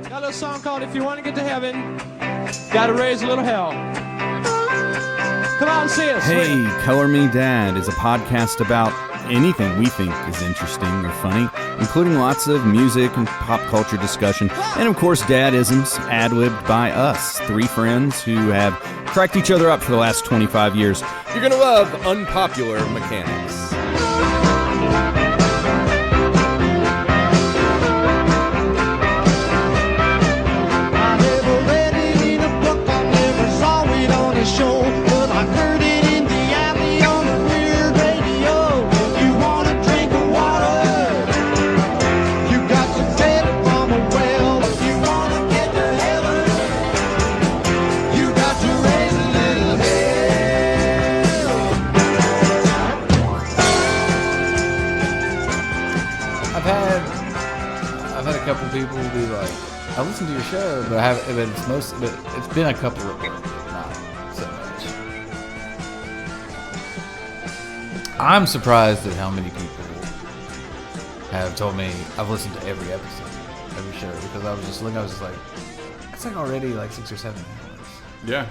Got a little song called If You Want to Get to Heaven, Gotta Raise a Little Hell. Come on, see us. Hey, Color Me Dad is a podcast about anything we think is interesting or funny, including lots of music and pop culture discussion, and of course dadisms ad-libbed by us, three friends who have cracked each other up for the last 25 years. You're going to love Unpopular Mechanics. Couple people will be like, I listen to your show, but it's been a couple of them, not so much. I'm surprised at how many people have told me I've listened to every episode, every show, because I was just like, it's like already like 6 or 7 hours. Yeah.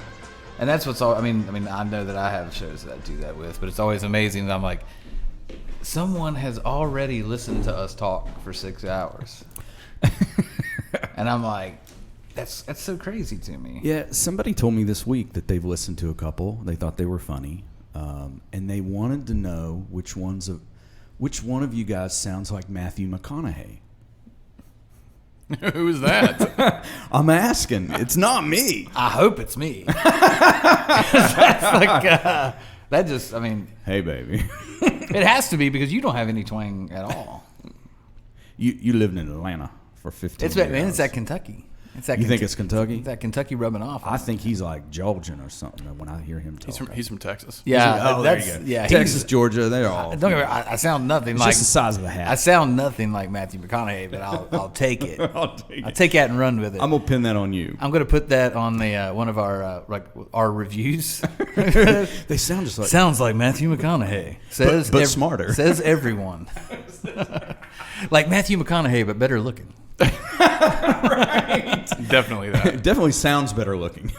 And that's what's all, I mean, I know that I have shows that I do that with, but it's always amazing that I'm like, someone has already listened to us talk for 6 hours. And I'm like, that's so crazy to me. Yeah, somebody told me this week that they've listened to a couple. They thought they were funny, and they wanted to know which one of you guys sounds like Matthew McConaughey. Who is that? I'm asking. It's not me. I hope it's me. That's like, that just, I mean. Hey, baby. It has to be because you don't have any twang at all. You lived in Atlanta for 15 years. Man, it's at Kentucky. You think it's Kentucky? It's that Kentucky rubbing off. I think he's like Georgian or something when I hear him talk. He's from Texas. Yeah, there you go. Yeah, Texas, Georgia, they're all. Don't get me wrong, I sound nothing it's like just the size of the hat. I sound nothing like Matthew McConaughey, but I'll take it. I'll take that and run with it. I'm gonna pin that on you. I'm gonna put that on the one of our reviews. They sound just like sounds like Matthew McConaughey. Says but smarter. Says everyone. Like Matthew McConaughey, but better looking. Right. Definitely that. It definitely sounds better looking.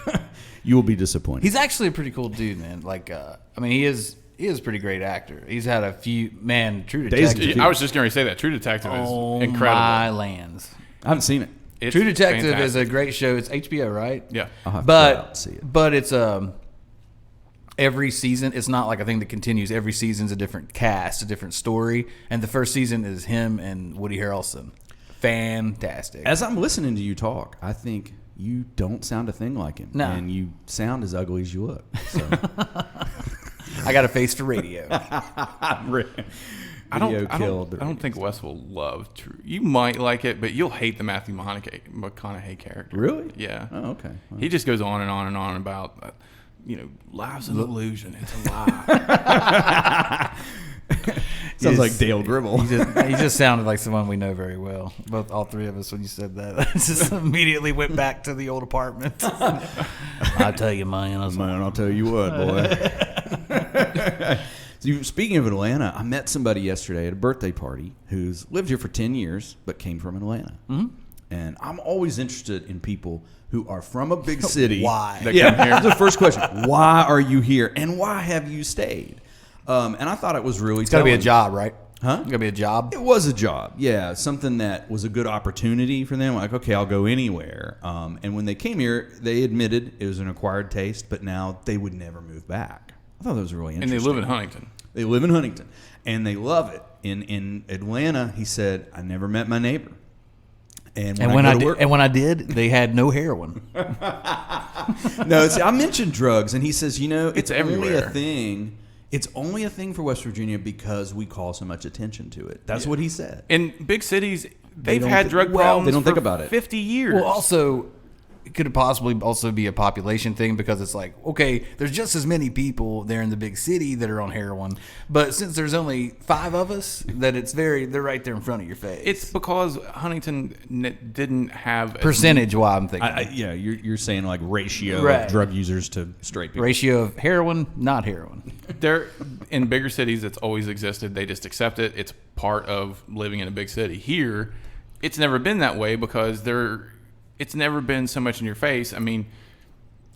You will be disappointed. He's actually a pretty cool dude, man. Like, I mean, he is a pretty great actor. He's had a few, True Detective. I was just going to say that True Detective is incredible. My lands. I haven't seen it. It's True Detective fantastic. is a great show. It's HBO, right? Yeah. I'll have to go out and see it. But it's every season. It's not like a thing that continues. Every season's a different cast, a different story, and the first season is him and Woody Harrelson. Fantastic. As I'm listening to you talk, I think you don't sound a thing like him. No. And you sound as ugly as you look. So. I got a face for radio. I don't think Wes will love True. You might like it, but you'll hate the Matthew McConaughey character. Really? Yeah. Oh, okay. Well. He just goes on and on and on about, life's an illusion. It's a lie. Sounds like Dale Gribble. He just sounded like someone we know very well. All three of us when you said that. I just immediately went back to the old apartment. I tell you, man, I'll tell you what, boy. So, speaking of Atlanta, I met somebody yesterday at a birthday party who's lived here for 10 years but came from Atlanta. Mm-hmm. And I'm always interested in people who are from a big city. Why? That's the first question. Why are you here? And why have you stayed? And I thought it was really It's got to be a job, right? Huh? It's got to be a job? It was a job, yeah. Something that was a good opportunity for them. Like, okay, I'll go anywhere. And when they came here, they admitted it was an acquired taste, but now they would never move back. I thought that was really interesting. And they live in Huntington. They live in Huntington, and they love it. In Atlanta, he said, I never met my neighbor. And when I did, they had no heroin. No, I mentioned drugs, and he says, it's everywhere. Only a thing. It's only a thing for West Virginia because we call so much attention to it. That's what he said. In big cities, they've had drug problems they don't think for about it. 50 years. Well, also, it could possibly also be a population thing because it's like, okay, there's just as many people there in the big city that are on heroin, but since there's only 5 of us, that they're right there in front of your face. It's because Huntington didn't have percentage. Why I'm thinking, yeah, you're saying like ratio Right. of drug users to straight people. Ratio of heroin, not heroin. There, in bigger cities, it's always existed. They just accept it. It's part of living in a big city. Here, it's never been that way because it's never been so much in your face. I mean,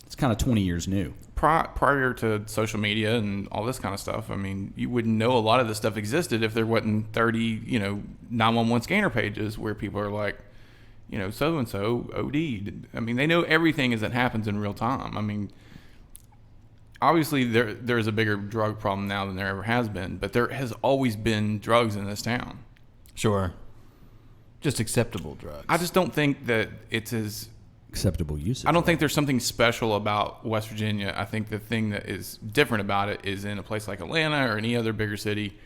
It's kind of 20 years new. prior to social media and all this kind of stuff, I mean, you wouldn't know a lot of this stuff existed if there wasn't 30, 911 scanner pages where people are like, so-and-so OD'd. I mean, they know everything as it happens in real time. I mean, obviously there's a bigger drug problem now than there ever has been, but there has always been drugs in this town. Sure. Just acceptable drugs. I just don't think that it's as... Acceptable usage. I don't think there's something special about West Virginia. I think the thing that is different about it is in a place like Atlanta or any other bigger city,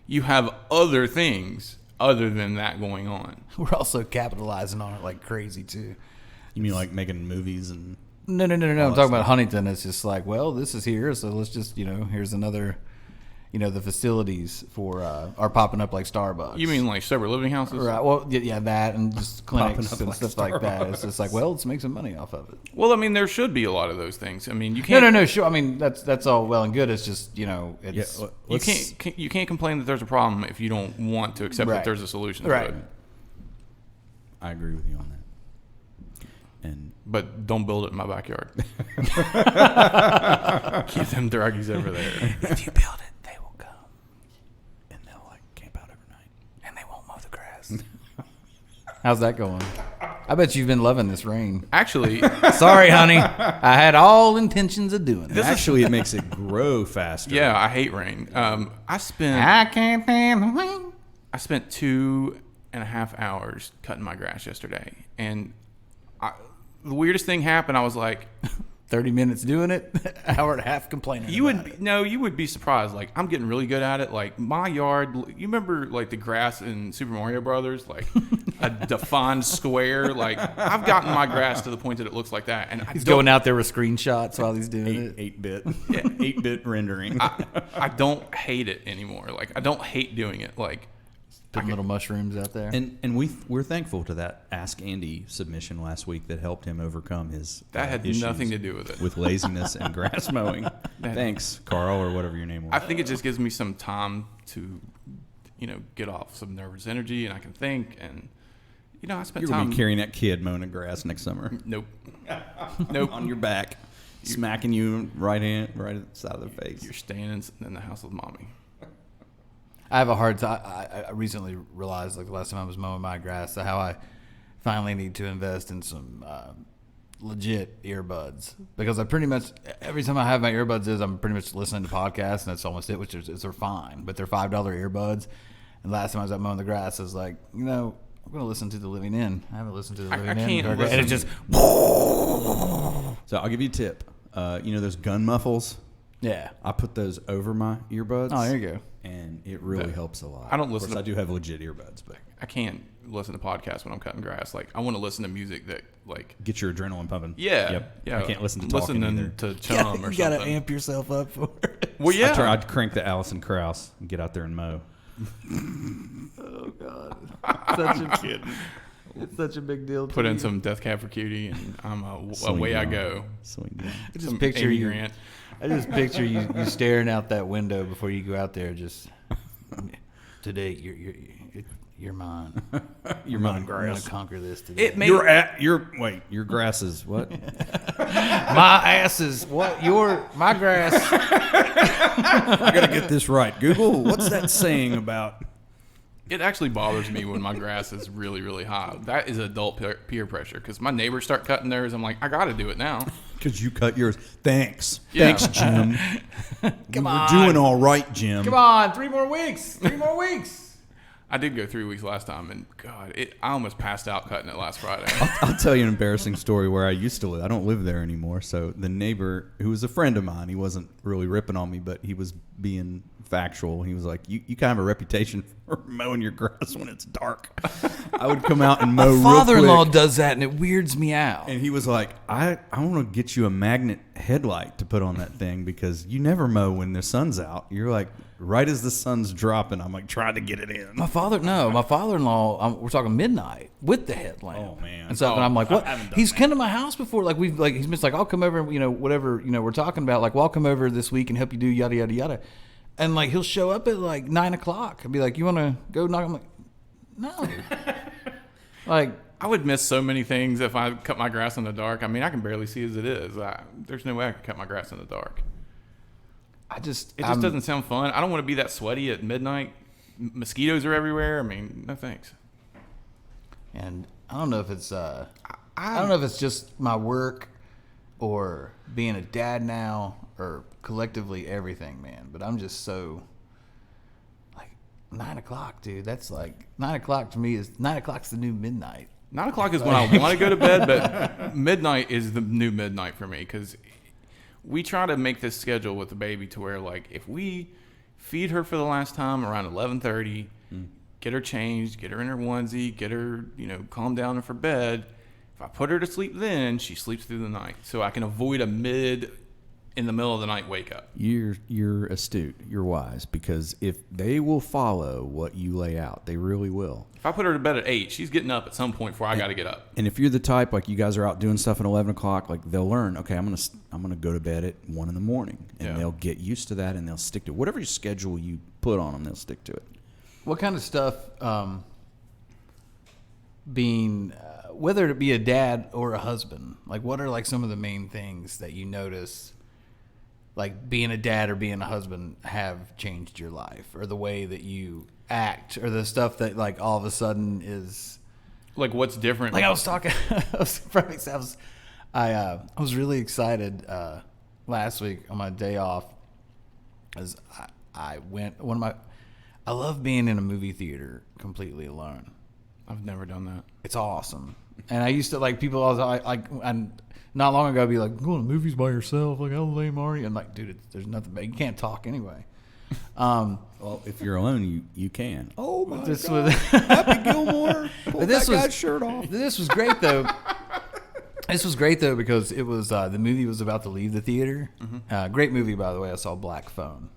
you have other things other than that going on. We're also capitalizing on it like crazy, too. You mean like making movies and... No. I'm talking about Huntington. It's just like, well, this is here, so let's just, here's another... the facilities for are popping up like Starbucks. You mean like sober living houses? Right. Well, yeah, that and just clinics up and like stuff like that. It's just like, well, let's make some money off of it. Well, I mean, there should be a lot of those things. I mean, you can't. No. Sure. I mean, that's all well and good. It's just it's You can't complain that there's a problem if you don't want to accept Right. that there's a solution to Right. it. I agree with you on that. And But don't build it in my backyard. Keep them druggies over there. if you build it, they will come and they'll like camp out overnight. and they won't mow the grass. How's that going? I bet you've been loving this rain. Actually, Sorry, honey. I had all intentions of doing it. Actually, it makes it grow faster. yeah, I hate rain. I can't stand the rain. spent 2.5 hours cutting my grass yesterday, and the weirdest thing happened. I was like, 30 minutes doing it, hour and a half complaining. you about it. would be surprised. Like, I'm getting really good at it. Like, my yard, you remember like the grass in Super Mario Brothers, like a defined square. Like, I've gotten my grass to the point that it looks like that. And He's going out there with screenshots while he's doing it. 8-bit rendering. I don't hate it anymore. Like, I don't hate doing it. Like, Putting little mushrooms out there. And we're thankful to that Ask Andy submission last week that helped him overcome his that had issues nothing to do with it. with laziness and grass mowing. Thanks, Carl, or whatever your name was. I think it just gives me some time to, get off some nervous energy, and I can think. And I spent You're gonna time be carrying that kid mowing the grass next summer. Nope. On your back, smacking you right at the side of the face. You're staying in the house with mommy. I have a hard time. I recently realized, like the last time I was mowing my grass, how I finally need to invest in some legit earbuds, because I pretty much every time I have my earbuds I'm pretty much listening to podcasts, and that's almost it. Which they're fine, but they're $5 earbuds. And last time I was out mowing the grass, I was like, I'm going to listen to the Living In. I haven't listened to the Living In, can't listen. and it just So I'll give you a tip. Those gun muffles. yeah. I put those over my earbuds. Oh, there you go. And it really helps a lot. I don't listen Of course, to- I do have legit earbuds, but I can't listen to podcasts when I'm cutting grass. Like, I want to listen to music that, like, get your adrenaline pumping. yeah, Yep. yeah. I can't listen to talking either. to Chum or You got to something. amp yourself up for it. Well, yeah. I'd crank the Allison Krauss and get out there and mow. Oh God, it's such a big deal. Put in some Death Cab for Cutie, and I'm Swing away I down. go. Swing down. I just Some picture Amy you. Grant. I just picture you staring out that window before you go out there. Just today, you're mine. You're mowing I'm gonna grass. conquer this today. It made Your grass is what? my ass is what? My grass. I gotta get this right. Google, what's that saying about? It actually bothers me when my grass is really, really high. That is adult peer pressure, because my neighbors start cutting theirs. I'm like, I got to do it now. Because you cut yours. Thanks. Yeah. Thanks, Jim. Come We're on. doing all right, Jim. Come on, 3 more weeks. 3 more weeks. I did go 3 weeks last time, and God, I almost passed out cutting it last Friday. I'll tell you an embarrassing story where I used to live. I don't live there anymore. So the neighbor, who was a friend of mine, he wasn't really ripping on me, but he was being factual. He was like, you kind of have a reputation for mowing your grass when it's dark. I would come out and mow real Father-in-law quick. does that, and it weirds me out. And he was like, I want to get you a magnet headlight to put on that thing, because you never mow when the sun's out. You're like, right as the sun's dropping, I'm like trying to get it in. My father-in-law, we're talking midnight with the headlamp. Oh, man. And stuff, and I'm like, what? I haven't done He's that. come to my house before. Like he's been like, I'll come over, whatever, we're talking about. Like, well, I'll come over this week and help you do yada yada yada. And like he'll show up at like 9 o'clock and be like, you want to go knock? I'm like, no. Like, I would miss so many things if I cut my grass in the dark. I mean, I can barely see as it is. There's no way I could cut my grass in the dark. It just doesn't sound fun. I don't want to be that sweaty at midnight. Mosquitoes are everywhere. I mean, no thanks. And I don't know if it's I don't know if it's just my work or being a dad now or collectively everything, man. But I'm just so 9 o'clock, dude. That's 9 o'clock to me is 9 o'clock's the new midnight. 9 o'clock is when I want to go to bed, but midnight is the new midnight for me because we try to make this schedule with the baby to where, like, if we feed her for the last time around 11:30, get her changed, get her in her onesie, get her, calm down for bed. If I put her to sleep then, she sleeps through the night. So I can avoid a in the middle of the night wake up. You're astute. You're wise, because if they will follow what you lay out, they really will. If I put her to bed at 8, she's getting up at some point before I got to get up. And if you're the type, like you guys are out doing stuff at 11 o'clock, like they'll learn, okay, I'm gonna go to bed at 1 in the morning, and they'll get used to that, and they'll stick to it. Whatever schedule you put on them, they'll stick to it. What kind of stuff, being whether it be a dad or a husband, like what are like some of the main things that you notice? Like being a dad or being a husband have changed your life, or the way that you act, or the stuff that like all of a sudden is like what's different. Like I was talking, I was really excited last week on my day off, as I went I love being in a movie theater completely alone. I've never done that. It's awesome, and I used to like people. I was like, and not long ago, I'd be like, going to movies by yourself, like how lame are you? And like, dude, there's nothing. But you can't talk anyway. Well, if you're alone, you can. Oh my this God! Was, Happy Gilmore. Pull this that was guy's shirt off. This was great though. This was great though because it was the movie was about to leave the theater. Mm-hmm. Great movie, by the way. I saw Black Phone.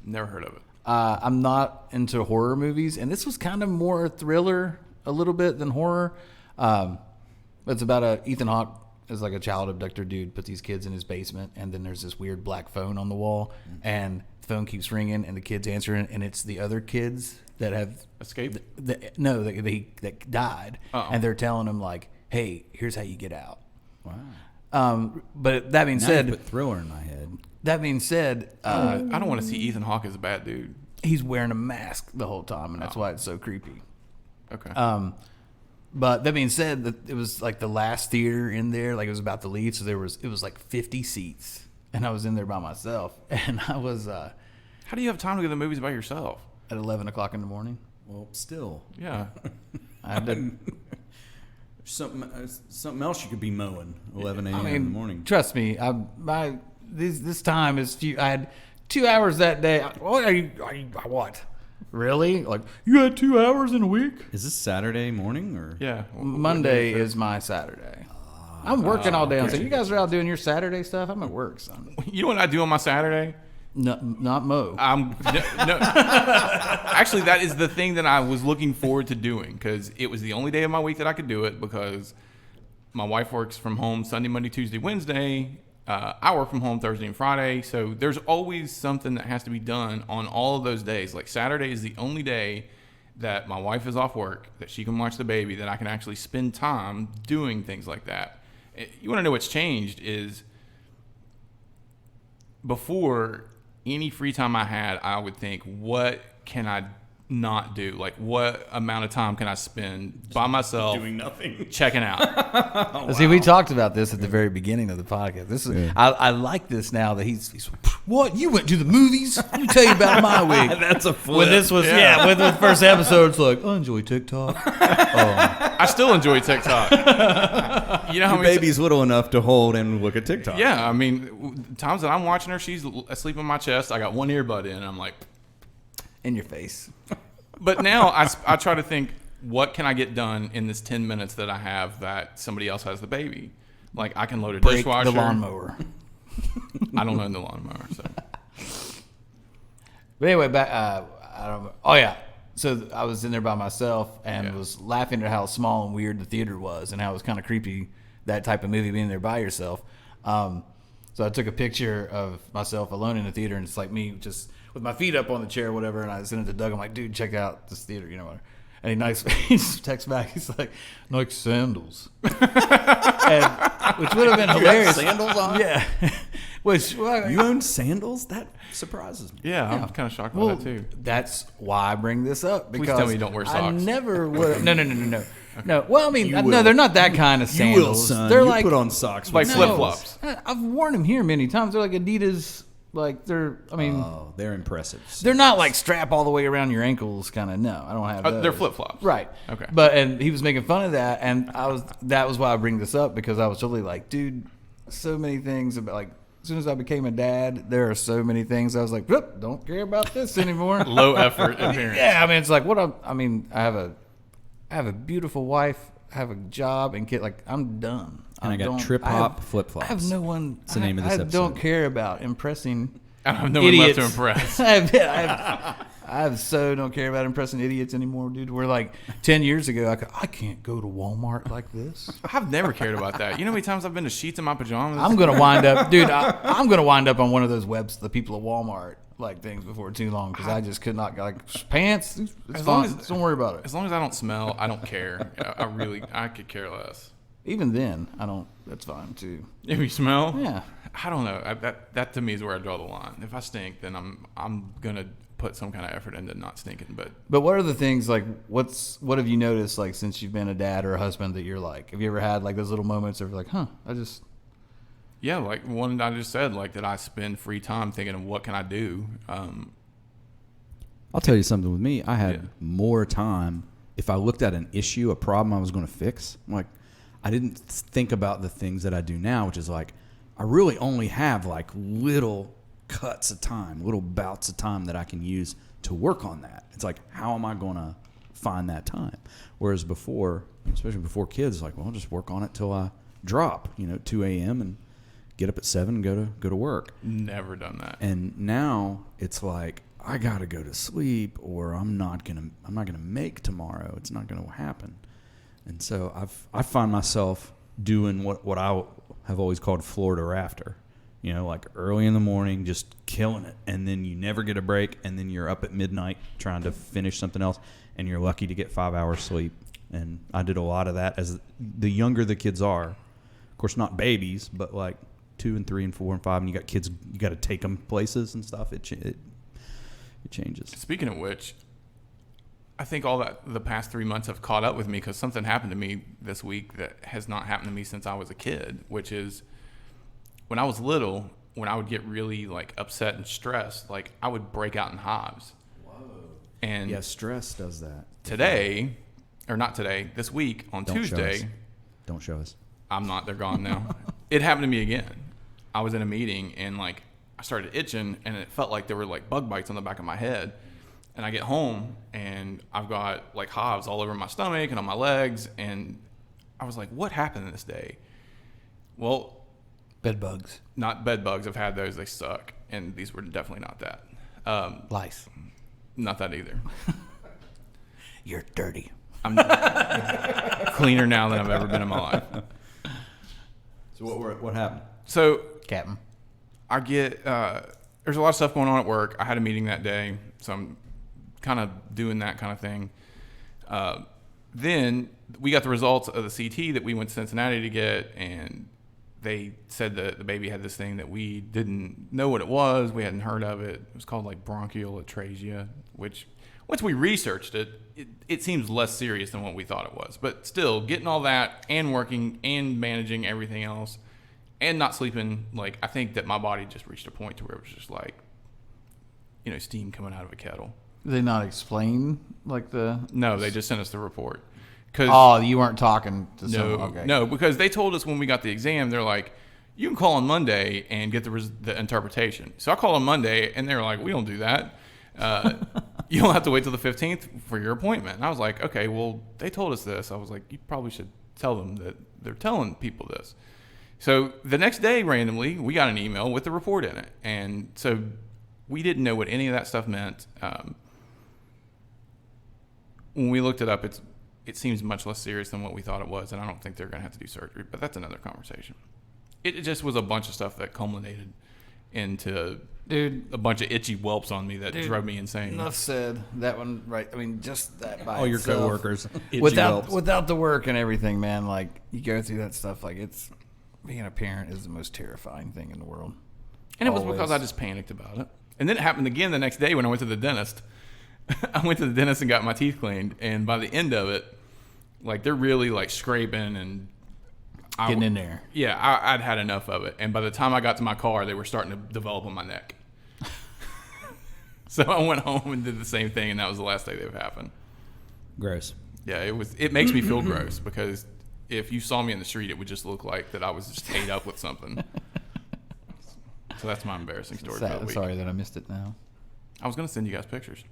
Never heard of it. I'm not into horror movies, and this was kind of more thriller a little bit than horror. It's about Ethan Hawke is like a child abductor dude, puts these kids in his basement, and then there's this weird black phone on the wall, and the phone keeps ringing, and the kids answering, and it's the other kids that have escaped. That died, and they're telling them like, "Hey, here's how you get out." Wow. But that being Now said, you put thriller in my head. That being said, I don't want to see Ethan Hawke as a bad dude. He's wearing a mask the whole time, and that's why it's so creepy. Okay. But that being said, it was like the last theater in there, like it was about to leave, so it was like 50 seats, and I was in there by myself, and I was. How do you have time to go to the movies by yourself? At 11 o'clock in the morning. Well, still. Yeah. I had to. Something else you could be mowing 11 a.m. in the morning. Trust me, this time is few. I had 2 hours that day. What are you what? Really? Like you had 2 hours in a week? Is this Saturday morning or? Yeah. Monday is my Saturday. I'm working all day. So you guys are out doing your Saturday stuff. I'm at work, son. You know what I do on my Saturday? No, not mow. No. Actually, that is the thing that I was looking forward to doing because it was the only day of my week that I could do it because my wife works from home Sunday, Monday, Tuesday, Wednesday. I work from home Thursday and Friday. So there's always something that has to be done on all of those days. Like Saturday is the only day that my wife is off work, that she can watch the baby, that I can actually spend time doing things like that. You want to know what's changed is before any free time I had, I would think, what can I not do? Like, what amount of time can I spend by myself doing nothing, checking out? Oh, wow. See, we talked about this at the very beginning of the podcast. This is I like this now that he's what you went to the movies. Let me tell you about my week. That's a flip. When this was when the first episode, it's like I enjoy TikTok. I still enjoy TikTok. You know how your baby's little enough to hold and look at TikTok. Yeah, I mean, times that I'm watching her, she's asleep on my chest. I got one earbud in, and I'm like, in your face. But now I try to think, what can I get done in this 10 minutes that I have that somebody else has the baby? Like, I can load a dishwasher. The lawnmower. I don't own the lawnmower. So. But anyway, back. I don't know. Oh, yeah. So I was in there by myself and was laughing at how small and weird the theater was and how it was kind of creepy, that type of movie, being there by yourself. So I took a picture of myself alone in the theater, and it's like me just with my feet up on the chair or whatever, and I sent it to Doug. I'm like, dude, check out this theater, you know. And he texts back. He's like, Nike sandals. Which would have been hilarious. Sandals on? Yeah. Which You own sandals? That surprises me. Yeah, I'm kind of shocked by that too. That's why I bring this up. Because tell me you don't wear I socks. never would. No. No. Well, I mean, You no, will. they're not that kind of You sandals. will, son. They're You like put on socks. Like with flip-flops. I've worn them here many times. They're like Adidas. Like they're. I mean, Oh, they're impressive. they're not like strap all the way around your ankles kind of. No, I don't have those. They're flip-flops. Right. Okay. And he was making fun of that, and that was why I bring this up, because I was totally like, dude, so many things about, like, as soon as I became a dad, there are so many things I was like, whoop, don't care about this anymore. Low effort appearance. Yeah, I mean, it's like I have a beautiful wife, I have a job and kid. Like, I'm done. And I got don't- trip I have- hop flip flops. I have no one. That's the name of this I episode. don't care about impressing. I have no one left to idiots. impress. I so don't care about impressing idiots anymore, dude. We're like 10 years ago, I can't go to Walmart like this. I've never cared about that. You know how many times I've been to Sheets in my pajamas? I'm gonna wind up, dude. I'm gonna wind up on one of those the people at Walmart like things before too long, because I just could not, like, pants. It's As fine. long as- Don't worry about it. As long as I don't smell, I don't care. I could care less. Even then, I don't. That's fine too. If you smell, Yeah. I don't know. That to me is where I draw the line. If I stink, then I'm gonna put some kind of effort into not stinking. But what are the things, like, what have you noticed, like, since you've been a dad or a husband, that you're like, have you ever had like those little moments of like, yeah, like one I just said, like that I spend free time thinking of what can I do. I'll tell you something with me. I had more time if I looked at an issue, a problem I was going to fix. Like, I didn't think about the things that I do now, which is like, I really only have like little cuts of time, little bouts of time that I can use to work on that. It's like, how am I going to find that time? Whereas before, especially before kids, like, well, I'll just work on it till I drop, 2 a.m. and get up at 7 and go to work. Never done that. And now it's like, I gotta go to sleep, or I'm not gonna make tomorrow. It's not gonna happen. And so I find myself doing what I have always called floor to rafter. Like early in the morning, just killing it, and then you never get a break, and then you're up at midnight trying to finish something else, and you're lucky to get 5 hours sleep. And I did a lot of that as the younger the kids are. Of course, not babies, but like 2 and 3 and 4 and 5, and you got kids, you got to take them places and stuff. It changes. Speaking of which, I think all that the past 3 months have caught up with me, because something happened to me this week that has not happened to me since I was a kid, which is when I was little, when I would get really like upset and stressed, like I would break out in hives. Whoa. And Yeah, stress does that. today, or not today, this week on Don't show Tuesday, us. Don't show us. I'm not, they're gone now. It happened to me again. I was in a meeting and like I started itching, and it felt like there were like bug bites on the back of my head. And I get home and I've got like hives all over my stomach and on my legs. And I was like, what happened this day? Well, bed bugs, not bed bugs. I've had those. They suck. And these were definitely not that. lice? Not that either. You're dirty. I'm cleaner now than I've ever been in my life. So what happened? So Captain. I get, there's a lot of stuff going on at work. I had a meeting that day, so I'm kind of doing that kind of thing. Then we got the results of the CT that we went to Cincinnati to get, and they said that the baby had this thing that we didn't know what it was. We hadn't heard of it. It was called like bronchial atrasia, which once we researched it seems less serious than what we thought it was. But still, getting all that and working and managing everything else and not sleeping, like I think that my body just reached a point to where it was just like, steam coming out of a kettle. Did they not explain like the? No, they just sent us the report. Oh, you weren't talking to someone. Okay. No, because they told us when we got the exam, they're like, you can call on Monday and get the interpretation. So I called on Monday, and they were like, we don't do that. You don't have to wait till the 15th for your appointment. And I was like, okay, well, they told us this. I was like, you probably should tell them that they're telling people this. So the next day, randomly, we got an email with the report in it. And so we didn't know what any of that stuff meant. When we looked it up, it seems much less serious than what we thought it was, and I don't think they're going to have to do surgery, but that's another conversation. It just was a bunch of stuff that culminated into Dude, a bunch of itchy whelps on me that drove me insane. enough said. That one, right? I mean, just that by All your itself, coworkers. Itchy without whelps. without the work and everything, man. Like you go through that stuff. Like it's being a parent is the most terrifying thing in the world. And it was Always. because I just panicked about it. And then it happened again the next day when I went to the dentist. I went to the dentist and got my teeth cleaned, and by the end of it, like they're really like scraping and Getting in there. Yeah, I'd had enough of it, and by the time I got to my car, they were starting to develop on my neck. So I went home and did the same thing, and that was the last day they've happened. Gross. Yeah, it makes me feel gross because if you saw me in the street, it would just look like that I was just ate up with something. So that's my embarrassing story for the I'm week. sorry that I missed it now. I was going to send you guys pictures.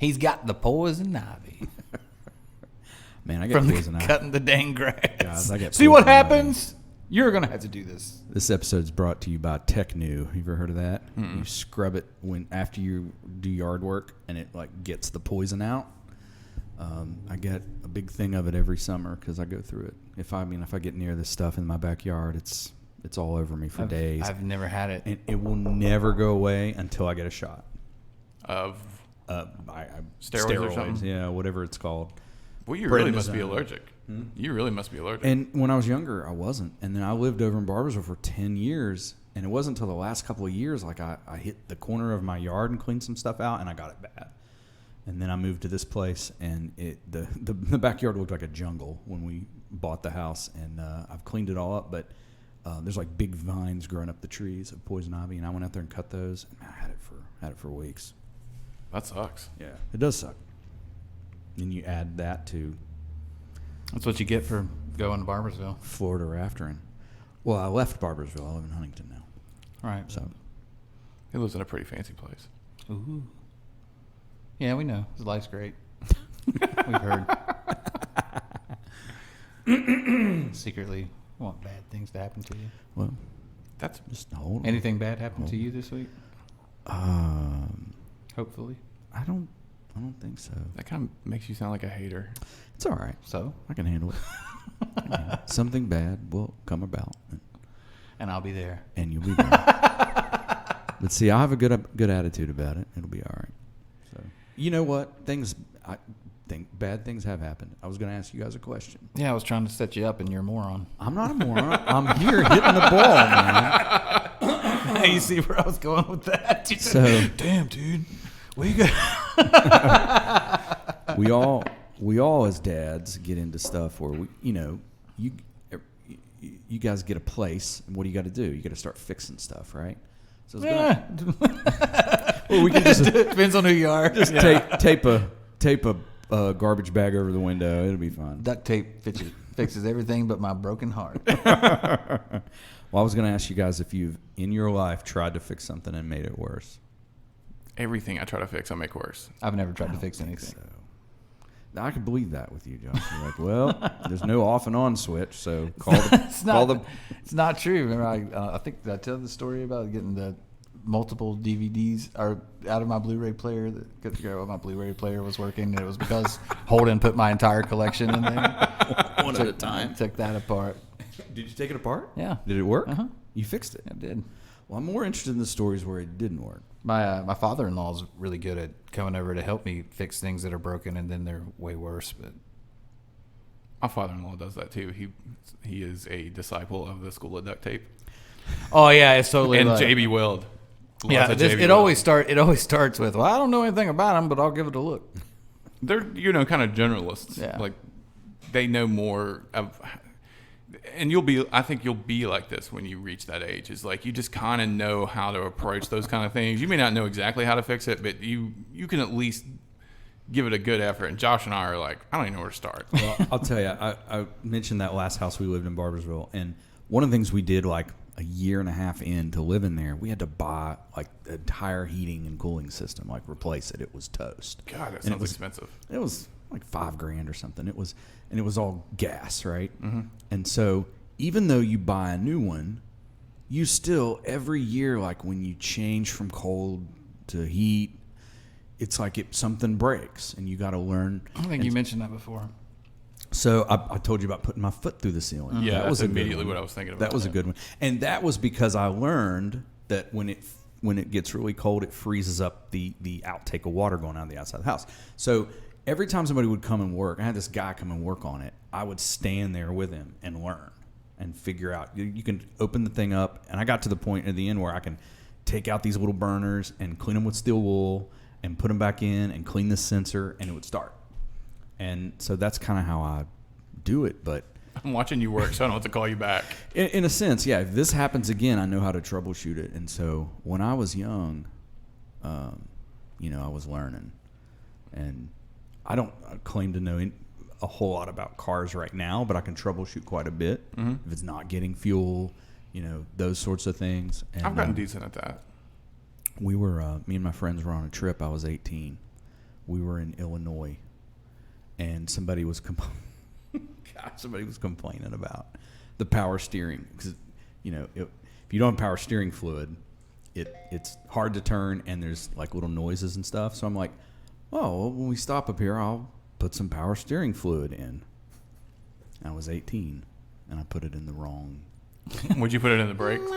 He's got the poison ivy Man, I get from poison ivy. cutting the dang grass. Guys, I get See what poison ivy. happens? You're gonna have to do this. This episode's brought to you by Technu. You ever heard of that? You scrub it after you do yard work, and it like gets the poison out. I get a big thing of it every summer because I go through it. If I get near this stuff in my backyard, it's all over me for days. I've never had it. And it will never go away until I get a shot. Of Steroids or something? Yeah, whatever it's called. Well, you really Prednisone. must be allergic. You really must be allergic. And when I was younger, I wasn't. And then I lived over in Barbersville for 10 years. And it wasn't until the last couple of years, like I hit the corner of my yard and cleaned some stuff out, and I got it bad. And then I moved to this place, and the backyard looked like a jungle when we bought the house. And I've cleaned it all up, but there's like big vines growing up the trees of poison ivy, and I went out there and cut those. And man, I had it for weeks. That sucks. Yeah, it does suck. And you add that to That's what you get for going to Barbersville. Florida raftering. Well, I left Barbersville. I live in Huntington now. Right. So He lives in a pretty fancy place. Ooh. Yeah, we know. His life's great. We've heard. Secretly want bad things to happen to you. well, That's just hold. Anything bad happened to you this week? Hopefully. I don't think so. that kind of makes you sound like a hater. It's all right. So? I can handle it. Something bad will come about, And I'll be there. and you'll be there. But see, I have a good attitude about it. It'll be all right. So, you know what? I think bad things have happened. I was going to ask you guys a question. Yeah, I was trying to set you up, and you're a moron. I'm not a moron. I'm here hitting the ball, man. You see where I was going with that? So, Damn, dude. What you got? we all as dads get into stuff where you guys get a place, and what do you got to do? You got to start fixing stuff, right? So it's well, we can just Depends on who you are. just tape a garbage bag over the window. It'll be fine. Duct tape fixes everything but my broken heart. Well, I was going to ask you guys if you've in your life tried to fix something and made it worse. Everything I try to fix, I make worse. I've never tried to fix anything. So now, I can believe that with you, Josh. You're like, well, there's no off and on switch, so It's not true. Remember, I think did I tell the story about getting the multiple DVDs or out of my Blu-ray player that couldn't figure out what my Blu-ray player was working, and it was because Holden put my entire collection in there. one at a time. Took that apart. Did you take it apart? Yeah. Did it work? Uh-huh. You fixed it. I did. Well, I'm more interested in the stories where it didn't work. My father-in-law is really good at coming over to help me fix things that are broken, and then they're way worse. But My father-in-law does that too. He is a disciple of the School of Duct Tape. oh yeah, it's totally And like, JB Weld. yeah. Lots of JB It Weld. always starts with, well, I don't know anything about them, but I'll give it a look. They're kind of generalists. Yeah. Like they know more of, and I think you'll be like this when you reach that age. Is like you just kind of know how to approach those kind of things. You may not know exactly how to fix it, but you can at least give it a good effort. And Josh and I are like, I don't even know where to start. Well, I'll tell you, I mentioned that last house we lived in Barbersville, and one of the things we did like a year and a half in to live in there, we had to buy like the entire heating and cooling system, like replace it. It was toast. God, that And sounds expensive. It was like $5,000 or something. It was all gas, right? Mm-hmm. And so even though you buy a new one, you still every year, like when you change from cold to heat, it's like something breaks, and you got to learn. I think you mentioned that before. So I told you about putting my foot through the ceiling. Yeah, that that's was a good immediately one. what I was thinking about. That was a good one, and that was because I learned that when it gets really cold, it freezes up the outtake of water going out of the outside of the house. So every time somebody would come and work, I had this guy come and work on it, I would stand there with him and learn and figure out. You can open the thing up, and I got to the point at the end where I can take out these little burners and clean them with steel wool and put them back in and clean the sensor, and it would start. And so that's kind of how I do it. But I'm watching you work, so I don't have to call you back. in a sense, yeah, if this happens again, I know how to troubleshoot it. And so when I was young, I was learning. And I don't claim to know a whole lot about cars right now, but I can troubleshoot quite a bit. If it's not getting fuel, those sorts of things. And I've gotten decent at that. we were, me and my friends were on a trip. I was 18. We were in Illinois, and somebody was complaining about the power steering, because if you don't have power steering fluid, it's hard to turn, and there's like little noises and stuff. So I'm like, oh, well, when we stop up here, I'll put some power steering fluid in. I was 18, and I put it in the wrong. Would you put it in the brakes?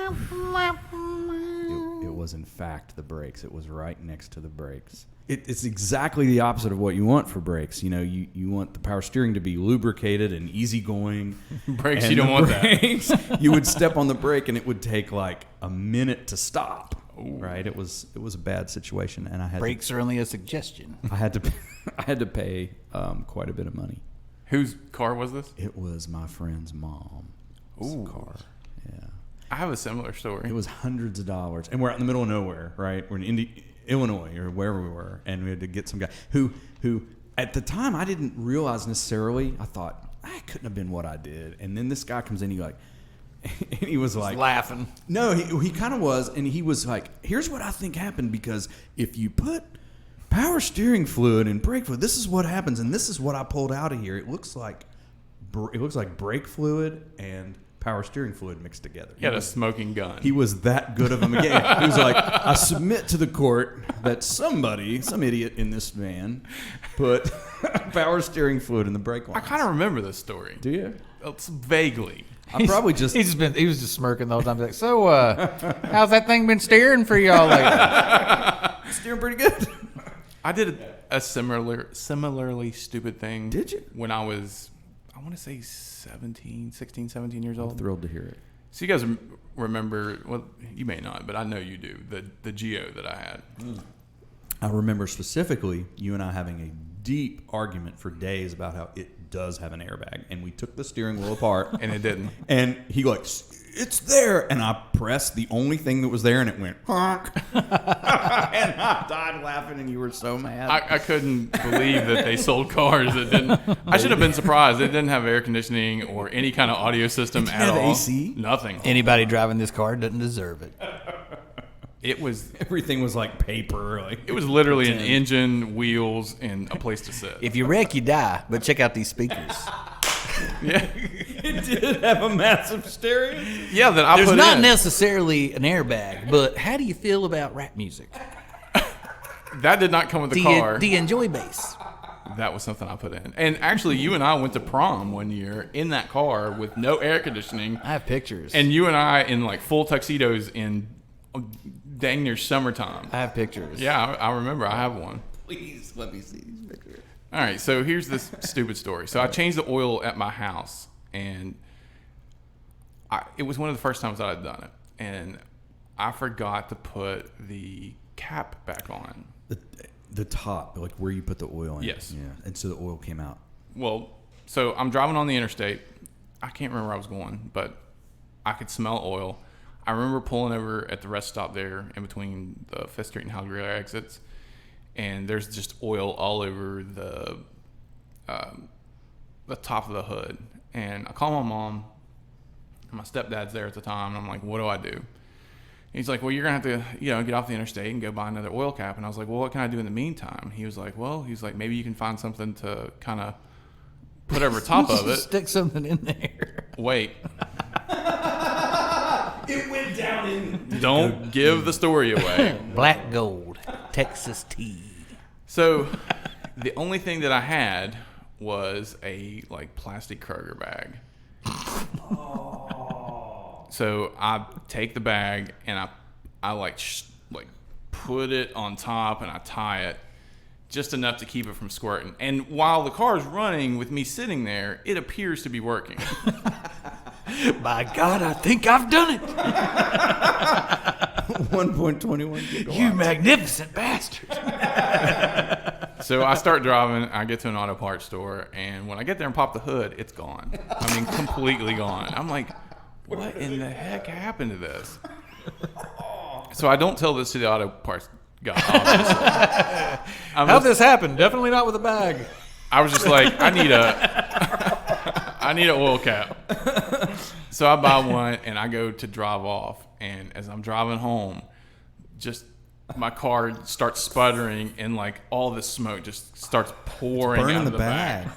It was, in fact, the brakes. It was right next to the brakes. It's exactly the opposite of what you want for brakes. You want the power steering to be lubricated and easygoing. Brakes, you don't want that. You would step on the brake, and it would take like a minute to stop. Ooh. Right? It was a bad situation, and I had brakes are only a suggestion. I had to pay quite a bit of money. Whose car was this? It was my friend's mom's car. Yeah. I have a similar story. It was hundreds of dollars, and we're out in the middle of nowhere, right? We're in Illinois or wherever we were, and we had to get some guy who at the time I didn't realize necessarily. I thought I couldn't have been what I did, and then this guy comes in, and he was like laughing. No, he kind of was, and he was like, "Here's what I think happened, because if you put power steering fluid and brake fluid, this is what happens, and this is what I pulled out of here. It looks like brake fluid and power steering fluid mixed together." He had a smoking gun. He was that good of a mechanic. He was like, "I submit to the court that some idiot in this van put power steering fluid in the brake lines." I kind of remember this story. Do you? It's vaguely. I probably just... He was just smirking the whole time. He's like, so, how's that thing been steering for y'all lately? Steering pretty good. I did a similarly stupid thing. Did you? When I was, I want to say 16, 17 years old. I'm thrilled to hear it. So you guys remember, well, you may not, but I know you do, the Geo that I had. I remember specifically you and I having a deep argument for days about how it does have an airbag, and we took the steering wheel apart. And it didn't. And he it's there, and I pressed the only thing that was there, and it went honk. And I died laughing, and you were so mad. I couldn't believe that they sold cars that didn't. I should have been surprised. It didn't have air conditioning or any kind of audio system at all. AC? Nothing. Anybody driving this car doesn't deserve it. It was. Everything was like paper. It was literally an engine, wheels, and a place to sit. If you wreck, you die. But check out these speakers. Yeah, It did have a massive stereo. yeah. That I There's put not in. necessarily an airbag, but how do you feel about rap music? That did not come with the Do car. you enjoy bass? That was something I put in. And actually, you and I went to prom one year in that car with no air conditioning. I have pictures. And you and I in like full tuxedos in dang near summertime. I have pictures. Yeah, I remember. I have one. Please let me see these pictures. All right, so here's this stupid story. So I changed the oil at my house, and it was one of the first times that I'd done it. And I forgot to put the cap back on. The top, like where you put the oil in. Yes. Yeah. And so the oil came out. Well, so I'm driving on the interstate. I can't remember where I was going, but I could smell oil. I remember pulling over at the rest stop there in between the Fifth Street and Howell exits, and there's just oil all over the top of the hood. And I call my mom. My stepdad's there at the time, and I'm like, "What do I do?" And he's like, "Well, you're gonna have to, get off the interstate and go buy another oil cap." And I was like, "Well, what can I do in the meantime?" He was like, "Maybe you can find something to kind of put over top of it." Stick something in there. Wait. It went down in. Don't give the story away. Black gold, Texas tea. So, the only thing that I had was a plastic Kroger bag. So I take the bag and I I like put it on top and I tie it just enough to keep it from squirting. And while the car's running with me sitting there, it appears to be working. My God, I think I've done it. 1.21 gigawatts. You magnificent bastard. So I start driving. I get to an auto parts store, and when I get there and pop the hood, it's gone. I mean, completely gone. I'm like, what in the heck happened to this? So I don't tell this to the auto parts guy, obviously. How'd this happen? Definitely not with a bag. I was just like, I need an oil cap. So I buy one, and I go to drive off. And as I'm driving home, just my car starts sputtering, and like all this smoke just starts pouring out of the bag.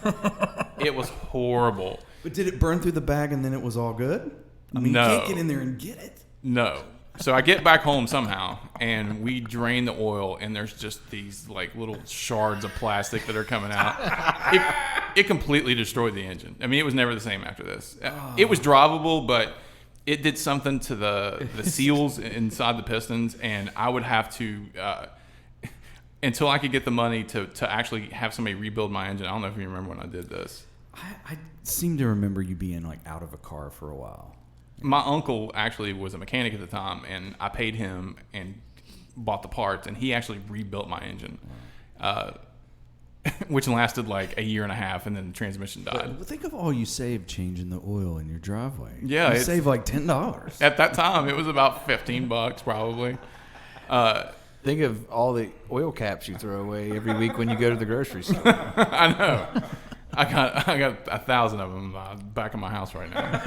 It was horrible. But did it burn through the bag and then it was all good? I mean, No. you can't get in there and get it. No. So I get back home somehow, and we drain the oil, and there's just these like little shards of plastic that are coming out. It completely destroyed the engine. I mean, it was never the same after this. It was drivable, but it did something to the seals inside the pistons, and I would have to, until I could get the money to actually have somebody rebuild my engine. I don't know if you remember when I did this. I seem to remember you being like out of a car for a while. My uncle actually was a mechanic at the time, and I paid him and bought the parts, and he actually rebuilt my engine, which lasted like a year and a half, and then the transmission died. But think of all you saved changing the oil in your driveway. Yeah, you saved like $10. At that time, it was about $15 probably. Think of all the oil caps you throw away every week when you go to the grocery store. I know. I got 1,000 of them back in my house right now.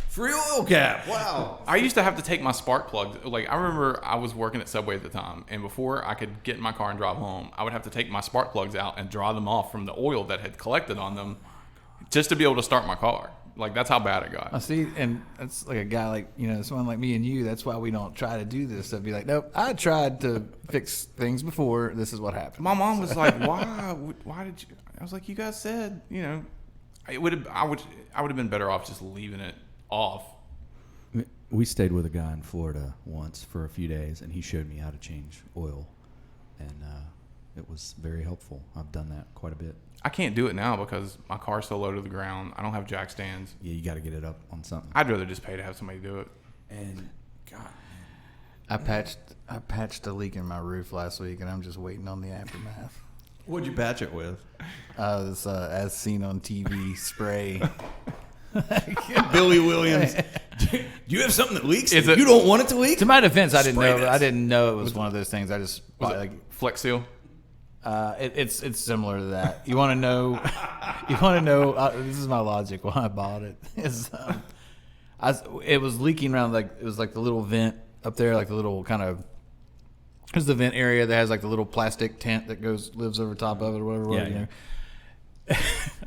Free oil cap. Wow. I used to have to take my spark plugs. Like, I remember I was working at Subway at the time, and before I could get in my car and drive home, I would have to take my spark plugs out and draw them off from the oil that had collected on them just to be able to start my car. Like, that's how bad it got. I see, and that's like a guy like, someone like me and you, that's why we don't try to do this. I'd be like, nope, I tried to fix things before. This is what happened. My mom was like, why did you? I was like, you guys said, I would have been better off just leaving it off. We stayed with a guy in Florida once for a few days, and he showed me how to change oil, and it was very helpful. I've done that quite a bit. I can't do it now because my car's so low to the ground. I don't have jack stands. Yeah, you got to get it up on something. I'd rather just pay to have somebody do it. And God, I patched a leak in my roof last week, and I'm just waiting on the aftermath. what'd you patch it with? This as seen on TV spray. Billy Williams. Do you have something that leaks? Is it- You don't want it to leak? To my defense, I didn't Spray know. this. I didn't know it was one of those things. I just Was bought, it Flex Seal? it's similar to that. You want to know? This is my logic why I bought it. It was leaking around it was like the little vent up there, like the little kind of. There's the vent area that has like the little plastic tent that lives over top of it or whatever. Yeah.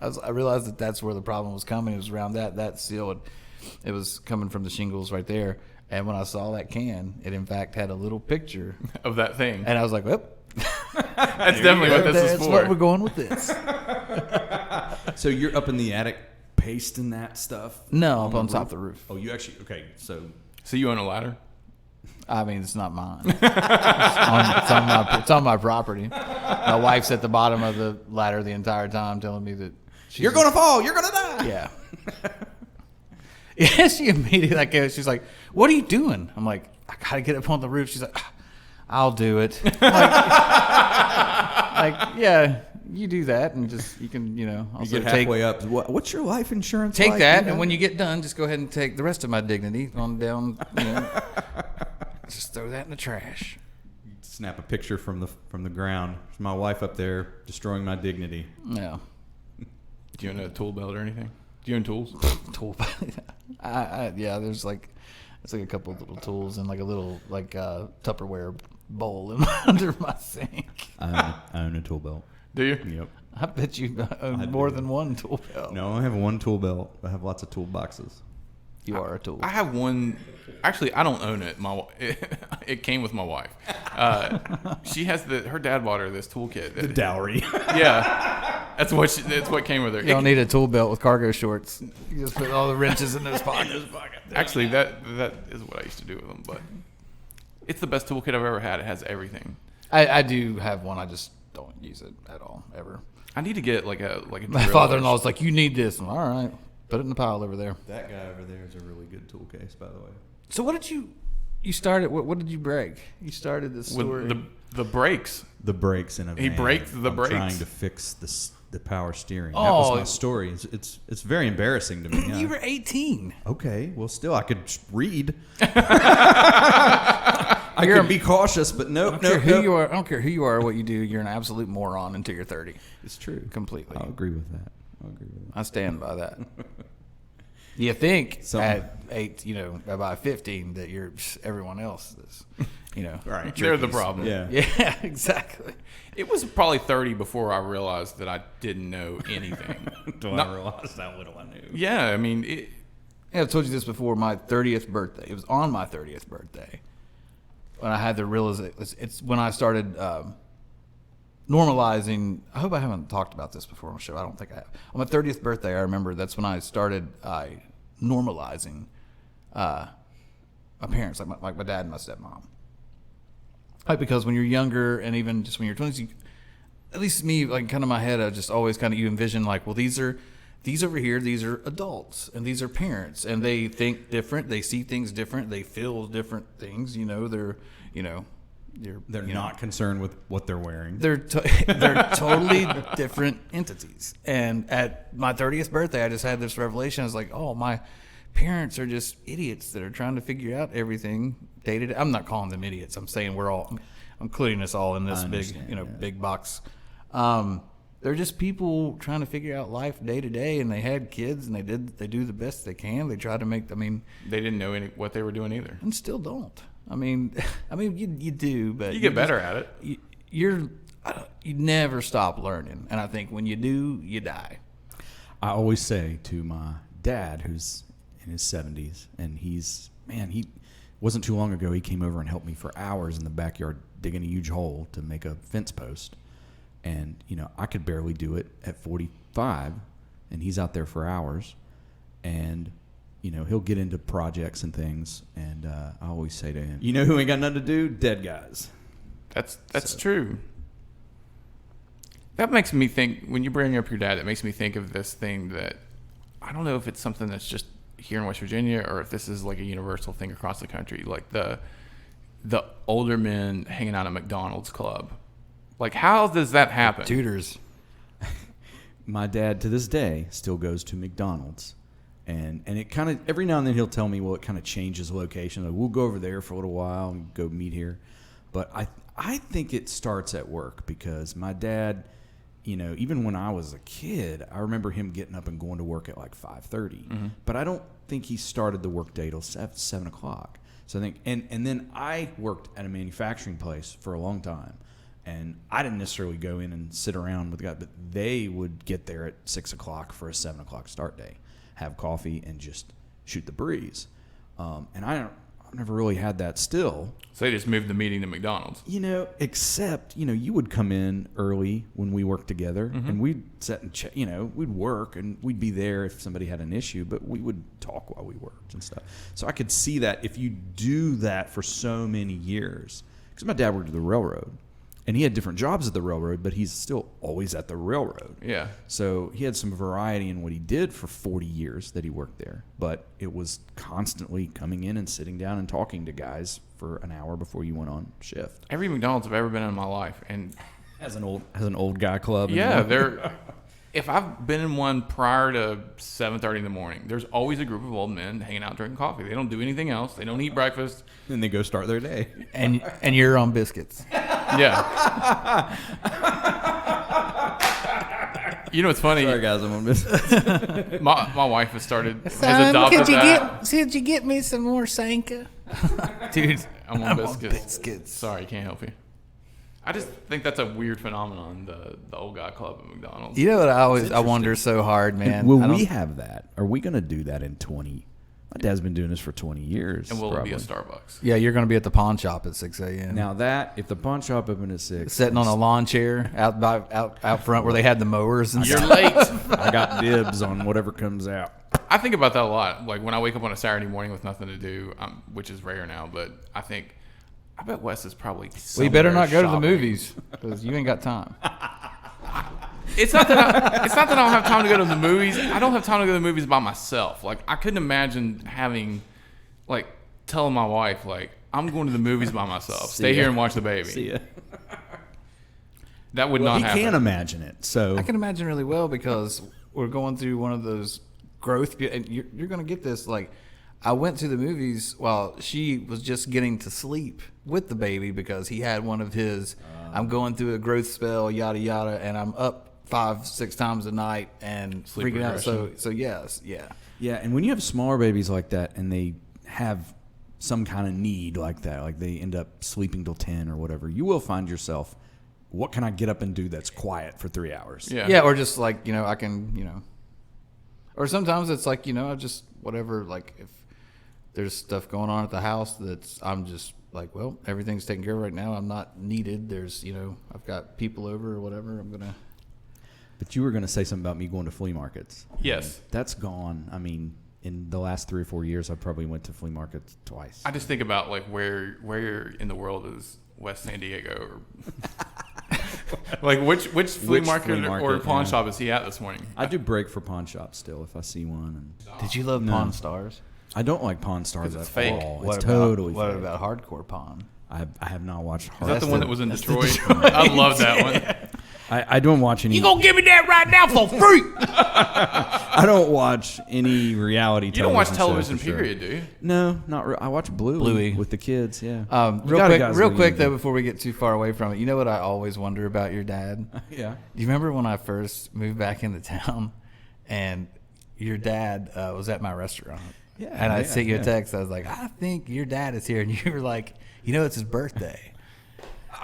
I realized that's where the problem was coming. It was around that seal. It was coming from the shingles right there. And when I saw that can, it in fact had a little picture Of that thing. and I was like, "Whoop." That's definitely what this is That's for. what we're going with this. So you're up in the attic pasting that stuff? No, up on top of the roof. Oh, you actually, okay, so. So you own a ladder? I mean, it's not mine. It's on my property. My wife's at the bottom of the ladder the entire time telling me that You're going to fall. You're going to die. Yeah. Yeah, she immediately, she's like, what are you doing? I'm like, I got to get up on the roof. She's like, I'll do it. Yeah, you do that and just, you can, You get halfway up. What's your life insurance take like, that, and when you get done, just go ahead and take the rest of my dignity on down, just throw that in the trash. Snap a picture from the ground. There's my wife up there destroying my dignity. No. Do you own a tool belt or anything? Do you own tools? Tool. Yeah, there's like a couple of little tools and like a little Tupperware bowl under my sink. I own a tool belt. Do you? Yep. I bet you own more than one tool belt. No, I have one tool belt. I have lots of tool boxes. You are a tool. I have one. Actually, I don't own it. It came with my wife. She has her dad bought her this toolkit. The dowry. Yeah. That's what came with her. You don't need a tool belt with cargo shorts. You just put all the wrenches in those pockets. Actually, that is what I used to do with them. But it's the best toolkit I've ever had. It has everything. I do have one. I just don't use it at all, ever. I need to get like a My father-in-law was like, "You need this." I'm, all right, put it in the pile over there. That guy over there is a really good tool case, by the way. So what did you started? What did you break? You started this story with the brakes. The brakes in a van. He braked the brakes. Trying to fix the power steering. That Oh. was my story. It's very embarrassing to me. Yeah. You were 18. Okay, well, still I could read. I could be cautious, but nope. I don't care who you are. I don't care who you are or what you do. You're an absolute moron until you're 30. It's true. Completely. I'll agree with that. I stand by that. You think Some- at 8, by 15 that you're everyone else is, Right. They're the problem. Yeah. Yeah, exactly. It was probably 30 before I realized that I didn't know anything. Until I realized how little I knew. Yeah, I mean, Yeah, I've told you this before. My 30th birthday. It was on my 30th birthday when I had the realization. It's when I started normalizing. I hope I haven't talked about this before on the show. I don't think I have. On my 30th birthday, I remember that's when I started normalizing my parents, like my dad and my stepmom. Like, because when you're younger and even just when you're 20s, at least me, like kind of my head, I just always kind of, you envision like, well, these over here, these are adults and these are parents and they think different. They see things different. They feel different things. They're not concerned with what they're wearing. They're totally different entities. And at my 30th birthday, I just had this revelation. I was like, oh, my parents are just idiots that are trying to figure out everything day to day. I'm not calling them idiots. I'm saying I'm including us all in this big box. They're just people trying to figure out life day to day, and they had kids, and they do the best they can. They try to make. they didn't know what they were doing either. And still don't. I mean, you do, but You get better at it. You never stop learning, and I think when you do, you die. I always say to my dad, who's in his 70s, and he wasn't too long ago, he came over and helped me for hours in the backyard digging a huge hole to make a fence post. And, I could barely do it at 45, and he's out there for hours. And, he'll get into projects and things, and I always say to him, who ain't got nothing to do? Dead guys. That's true. That makes me think, when you bring up your dad, it makes me think of this thing that, I don't know if it's something that's just here in West Virginia or if this is like a universal thing across the country, like the older men hanging out at McDonald's club. Like, how does that happen? Tutors. My dad, to this day, still goes to McDonald's. And it kind of, every now and then he'll tell me, well, it kind of changes location. Like, we'll go over there for a little while and go meet here. But I think it starts at work because my dad, even when I was a kid, I remember him getting up and going to work at like 5:30. Mm-hmm. But I don't think he started the work day till 7 o'clock. So I think, and then I worked at a manufacturing place for a long time. And I didn't necessarily go in and sit around with the guy, but they would get there at 6 o'clock for a 7 o'clock start day, have coffee, and just shoot the breeze. And I've never really had that still. So they just moved the meeting to McDonald's. Except, you would come in early when we worked together, mm-hmm. and we'd sit and we'd work, and we'd be there if somebody had an issue, but we would talk while we worked and stuff. So I could see that if you do that for so many years, because my dad worked at the railroad. And he had different jobs at the railroad, but he's still always at the railroad. Yeah. So he had some variety in what he did for 40 years that he worked there. But it was constantly coming in and sitting down and talking to guys for an hour before you went on shift. Every McDonald's I've ever been in my life, and As an old guy club. Yeah, if I've been in one prior to 7:30 in the morning, there's always a group of old men hanging out drinking coffee. They don't do anything else. They don't eat breakfast. Then they go start their day. And you're on biscuits. Yeah. You know what's funny? Sorry guys, I'm on biscuits. My wife has adopted that. Could you get me some more Sanka? Dude, I'm on biscuits. Sorry, can't help you. I just think that's a weird phenomenon, the old guy club at McDonald's. You know what I wonder so hard, man. Will we have that? Are we going to do that in My dad's been doing this for 20 years. And will probably. it be a Starbucks? Yeah, you're going to be at the pawn shop at 6 a.m. Now that, if the pawn shop opened at 6. Sitting on a lawn chair out front where they had the mowers and You're stuff. late. I got dibs on whatever comes out. I think about that a lot. Like when I wake up on a Saturday morning with nothing to do, which is rare now, but I bet Wes is probably. Well, you better not go to the shopping. movies because you ain't got time. It's not that I don't have time to go to the movies. I don't have time to go to the movies by myself. Like I couldn't imagine telling my wife I'm going to the movies by myself. Stay here and watch the baby. See ya. That would Well, not he happen. can't imagine it. So I can imagine really well because we're going through one of those growth, and you're going to get this. Like, I went to the movies while she was just getting to sleep with the baby because he had one of his. I'm going through a growth spell, yada yada, and I'm up 5-6 times a night and Sleep freaking out. So regression. yes, yeah. yeah, and when you have smaller babies like that, and they have some kind of need like that, like they end up sleeping till 10 or whatever, you will find yourself. What can I get up and do that's quiet for 3 hours? Yeah. Or just I can, or sometimes it's I just whatever. Like if there's stuff going on at the house I'm just well, everything's taken care of right now. I'm not needed. There's, I've got people over or whatever. I'm gonna. But you were going to say something about me going to flea markets. Yes. That's gone. I mean, in the last 3 or 4 years, I probably went to flea markets twice. I just think about where in the world is West San Diego, or which flea market or pawn shop is he at this morning? I do break for pawn shops still if I see one. And Did you love Pawn Stars? I don't like Pawn Stars at it's fake. all. What It's about, totally What fake. about Hardcore Pawn? I have not watched Is that Hard. the one that was in Detroit? I love that one. I don't watch any. You gonna give me that right now for free? I don't watch any reality. You don't watch television television, shows, for sure. period, do you? No, not. I watch Bluey. with the kids. Yeah. Real quick though, before we get too far away from it, you know what I always wonder about your dad? Yeah. You remember when I first moved back into town, and your dad was at my restaurant? Yeah, And I yeah, sent you a yeah. text. I was like, I think your dad is here, and you were like, it's his birthday.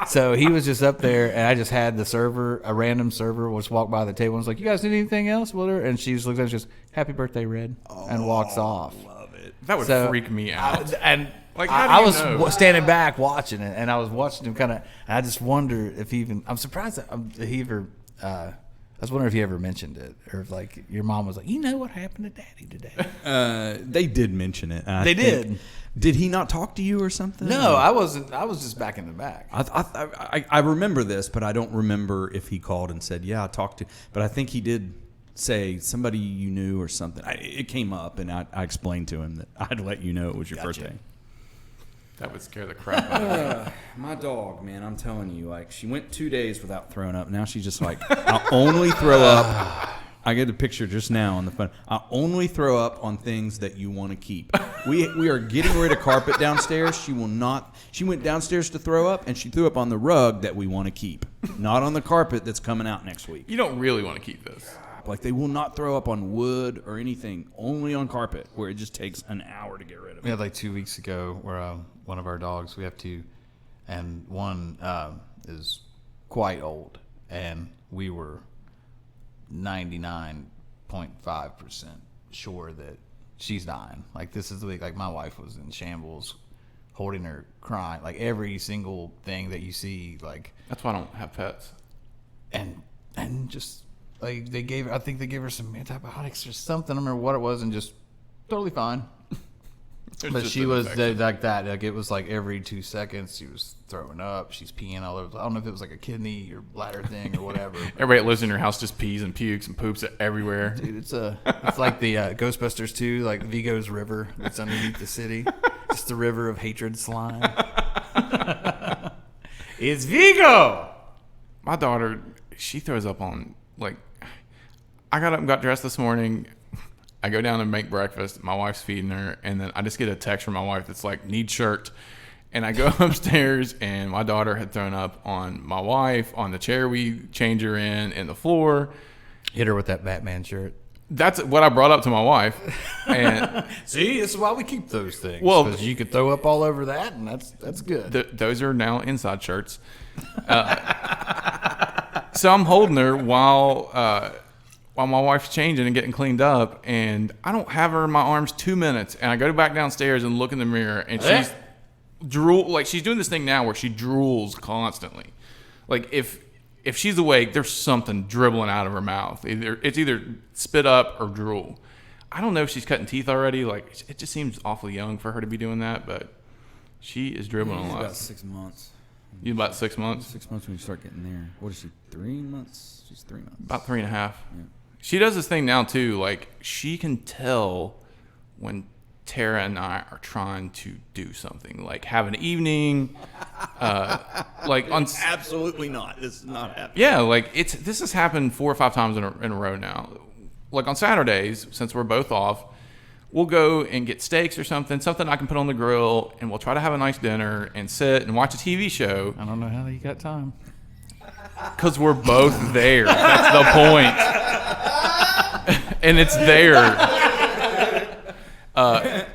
So he was just up there, and I just had the server, a random server, just walk by the table and was like, "You guys need anything else?" And she just looks at us, just "Happy birthday, Red," and walks off. Love it. That would So, freak me out. And Like, how do I you was know? standing back watching it, and I was watching him kind of. And I just wonder if he even. I'm surprised that he ever. I was wondering if he ever mentioned it, or if your mom was like, "You know what happened to Daddy today?" They did mention it. and I They think- did. Did he not talk to you or something? No, I wasn't. I was just back in the back. I remember this, but I don't remember if he called and said, "Yeah, I talked to." But I think he did say somebody you knew or something. It came up, and I explained to him that I'd let you know it was your birthday. That would scare the crap out of me. My dog, man, I'm telling you, she went 2 days without throwing up. Now she's just I'll only throw up. I get a picture just now on the phone. I only throw up on things that you want to keep. We are getting rid of carpet downstairs. She will not. She went downstairs to throw up, and she threw up on the rug that we want to keep, not on the carpet that's coming out next week. You don't really want to keep this. They will not throw up on wood or anything, only on carpet, where it just takes an hour to get rid of We it. had 2 weeks ago where one of our dogs, we have two, and one is quite old, and we were 99.5% sure that she's dying. This is the week, my wife was in shambles, holding her, crying, every single thing that you see, That's why I don't have pets. and just I think they gave her some antibiotics or something. I don't remember what it was, and just totally fine. There's But just she an was infection. like that. It was every 2 seconds she was throwing up. She's peeing all over. I don't know if it was a kidney or bladder thing or whatever. Everybody that lives in your house just pees and pukes and poops everywhere. Dude, it's like the Ghostbusters 2, Vigo's river that's underneath the city. Just the river of hatred slime. It's Vigo. My daughter, she throws up on, I got up and got dressed this morning. I go down and make breakfast. My wife's feeding her. And then I just get a text from my wife that's need shirt. And I go upstairs, and my daughter had thrown up on my wife, on the chair we change her in, and the floor. Hit her with that Batman shirt. That's what I brought up to my wife. And See, this is why we keep those things. Well, because you could throw up all over that, and that's good. those are now inside shirts. So I'm holding her while while my wife's changing and getting cleaned up, and I don't have her in my arms 2 minutes, and I go back downstairs and look in the mirror, and she's she's doing this thing now where she drools constantly. Like if she's awake, there's something dribbling out of her mouth. It's either spit up or drool. I don't know if she's cutting teeth already. Like, it just seems awfully young for her to be doing that, but she is dribbling a lot. About 6 months. You about 6 months? 6 months when you start getting there. What is she, 3 months? She's 3 months. About 3.5. Yeah. She does this thing now, too. Like, she can tell when Tara and I are trying to do something, like have an evening, like on. Absolutely not. This is not happening. Yeah, like this has happened 4 or 5 times in a row now. Like on Saturdays, since we're both off, we'll go and get steaks or something I can put on the grill, and we'll try to have a nice dinner and sit and watch a TV show. I don't know how you got time. Because we're both there. That's the point. And it's there.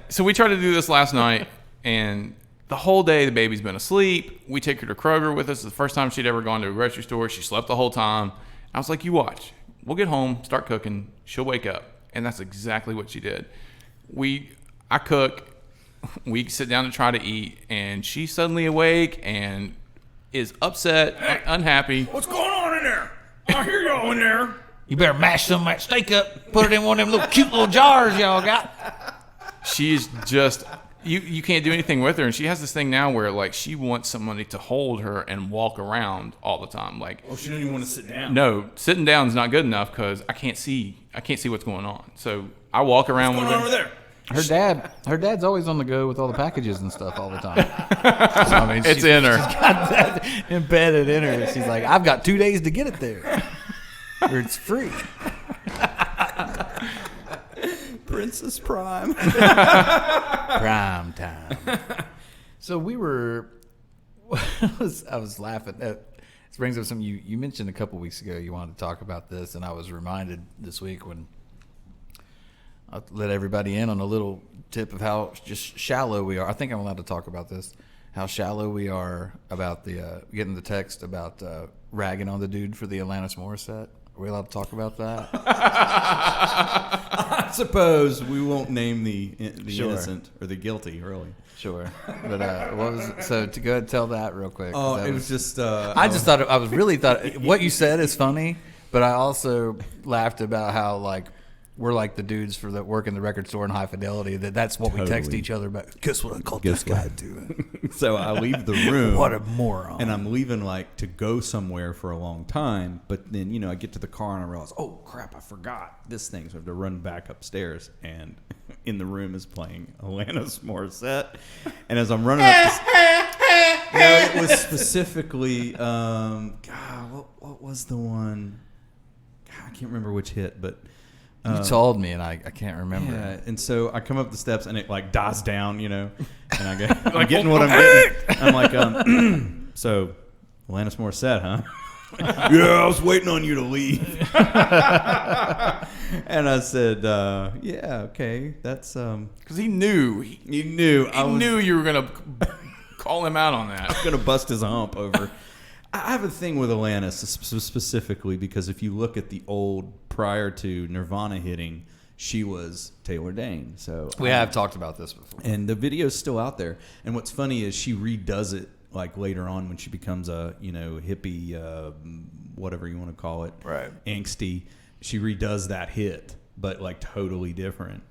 So we tried to do this last night, and the whole day the baby's been asleep. We take her to Kroger with us. It's the first time she'd ever gone to a grocery store. She slept the whole time. I was like, you watch. We'll get home, start cooking. She'll wake up. And that's exactly what she did. I cook. We sit down to try to eat, and she's suddenly awake and is upset, unhappy. What's going on in there? I hear y'all in there. You better mash some of that steak up, put it in one of them little cute little jars y'all got. She's just, you can't do anything with her. And she has this thing now where, like, she wants somebody to hold her and walk around all the time. Like, Oh, she didn't even want to sit down. no, sitting down is not good enough because I can't see what's going on. So I walk around What's with going her. on over there? Her dad's always on the go with all the packages and stuff all the time. So, I mean, It's in her. She's got that embedded in her. She's like, I've got 2 days to get it there. Or it's free. Princess Prime. Prime time. So we were. I was laughing. This brings up something you mentioned a couple weeks ago. You wanted to talk about this, and I was reminded this week when I let everybody in on a little tip of how just shallow we are. I think I'm allowed to talk about this. How shallow we are about the getting the text about ragging on the dude for the Alanis Morissette. Are we allowed to talk about that? I suppose we won't name the Sure. innocent or the guilty, really. Sure. But what was it? So to go ahead and tell that real quick. Oh, That it was just. I just thought what you said is funny, but I also laughed about how like we're like the dudes that work in the record store in High Fidelity. That's what we text Totally. each other about. Guess what I called Guess this guy what? doing? So I leave the room. What a moron! And I'm leaving like to go somewhere for a long time, but then I get to the car and I realize, oh crap, I forgot this thing, so I have to run back upstairs. And in the room is playing Alanis Morissette, and as I'm running up, it was specifically, what was the one? God, I can't remember which hit, but. You told me, and I can't remember. Yeah, and so I come up the steps, and it like dies down, and I go, I'm getting what I'm getting. I'm like, so Alanis Morissette, huh? Yeah, I was waiting on you to leave. And I said, yeah, okay, that's Because he knew. you knew He knew you were going to call him out on that. gonna bust his hump over. I have a thing with Alanis specifically because if you look at the old prior to Nirvana hitting, she was Taylor Dane. So We have talked about this before. and the video's still out there. And what's funny is she redoes it like later on when she becomes a hippie, whatever you want to call it, Right. angsty. She redoes that hit, but like totally different.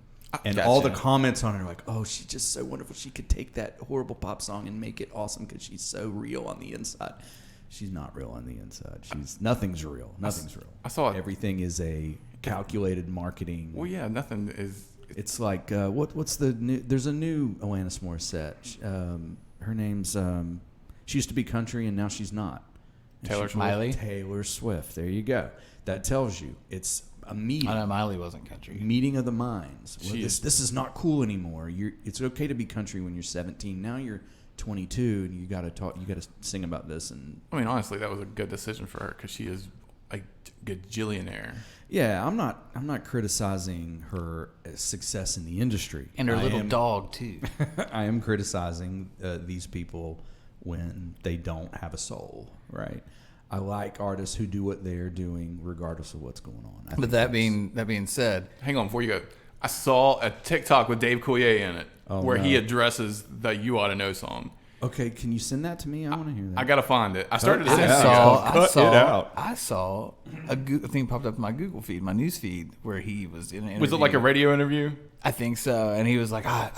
And Gotcha. all the comments on it are like, oh, she's just so wonderful. She could take that horrible pop song and make it awesome because she's so real on the inside. She's not real on the inside. Nothing's real. Nothing's real. I saw it. Everything is a calculated marketing. Well, yeah, nothing is. It's like what's the new? There's a new Alanis Morissette. Her name's she used to be country and now she's not. And Taylor she- Swift? Miley? Taylor Swift. There you go. That tells you it's a meeting. I know Miley wasn't country. Meeting of the minds. Well, She this is- is not cool anymore. It's okay to be country when you're 17. Now you're 22 and you got to talk. You got to sing about this. And I mean, honestly, that was a good decision for her because she is a gajillionaire. yeah, I'm not criticizing her success in the industry. And her I little am- dog, too. I am criticizing these people when they don't have a soul, right? I like artists who do what they're doing regardless of what's going on. But that being said, Hang on before you go. I saw a TikTok with Dave Coulier in it where he no. addresses the "You Ought to Know" song. Okay, can you send that to me? I want to hear that. I gotta find it. I started to it send out. it. Cut it out. I saw a thing popped up in my Google feed, my news feed, where he was in an interview. Was it like a radio interview? I think so. And he was like, I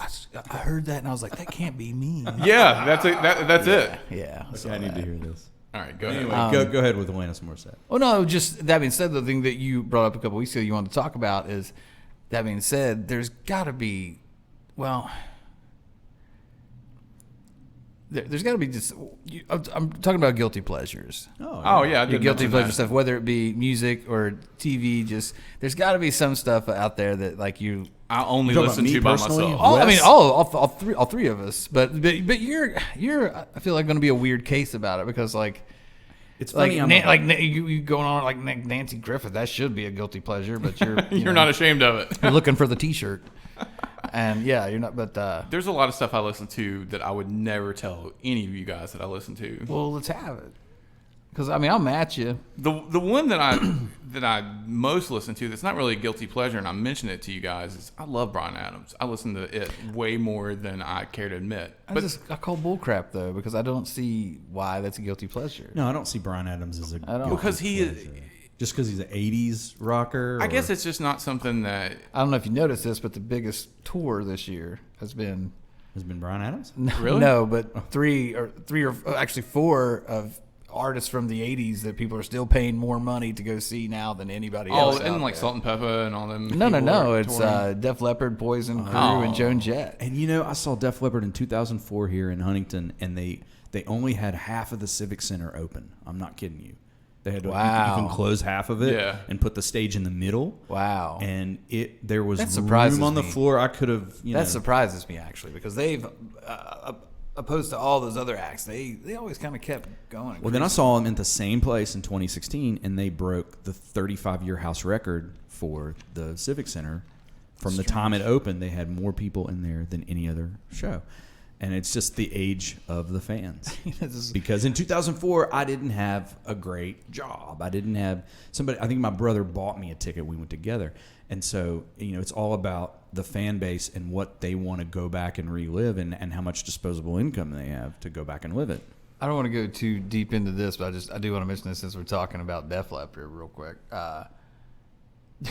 heard that, and I was like, that can't be me. Yeah, that's it. That's it. Yeah. I need to hear this. All right, go ahead. Anyway, go ahead with Alanis Morissette. Well, no, just that being said, the thing that you brought up a couple weeks ago you wanted to talk about is, that being said, there's got to be, there's got to be just, I'm talking about guilty pleasures. Oh yeah, I Your did guilty mention pleasure that. stuff, whether it be music or TV, just there's got to be some stuff out there that like you. I only You're listen talking about to me by personally? myself. Oh, I mean, Wes? all three of us, but you're I feel like going to be a weird case about it because like It's like funny. you going on like Nancy Griffith, that should be a guilty pleasure, but you're You're not ashamed of it. you're looking for the T-shirt, and yeah, you're not. But There's a lot of stuff I listen to that I would never tell any of you guys that I listen to. well, let's have it because I mean I'll match you. The one that I most listen to that's not really a guilty pleasure, and I mentioned it to you guys, is I love Bryan Adams. I listen to it way more than I care to admit. I call bullcrap though because I don't see why that's a guilty pleasure. No, I don't see Bryan Adams as a don't. Because he is. just because he's an '80s rocker. I guess or- it's just not something that. I don't know if you noticed this, but the biggest tour this year has been Bryan Adams. Really? no, but three or actually four of artists from the '80s that people are still paying more money to go see now than anybody Oh, else. and out like there. Salt and Pepper and all them. No. people are It's touring. Def Leppard, Poison, Crew, Oh. and Joan Jett. And you know, I saw Def Leppard in 2004 here in Huntington, and they only had half of the Civic Center open. I'm not kidding you. They had to, Wow. you can close half of it Yeah. and put the stage in the middle. Wow. And there was That surprises room on the me. floor. I could have, That surprises me actually because they've opposed to all those other acts, they always kind of kept going. Well, then I saw them in the same place in 2016, and they broke the 35-year house record for the Civic Center. From the time it opened, they had more people in there than any other show. And it's just the age of the fans. Because in 2004, I didn't have a great job. I didn't have somebody. I think my brother bought me a ticket. We went together. And so, it's all about the fan base and what they want to go back and relive and how much disposable income they have to go back and live it. I don't want to go too deep into this, but I do want to mention this since we're talking about Def Leppard real quick.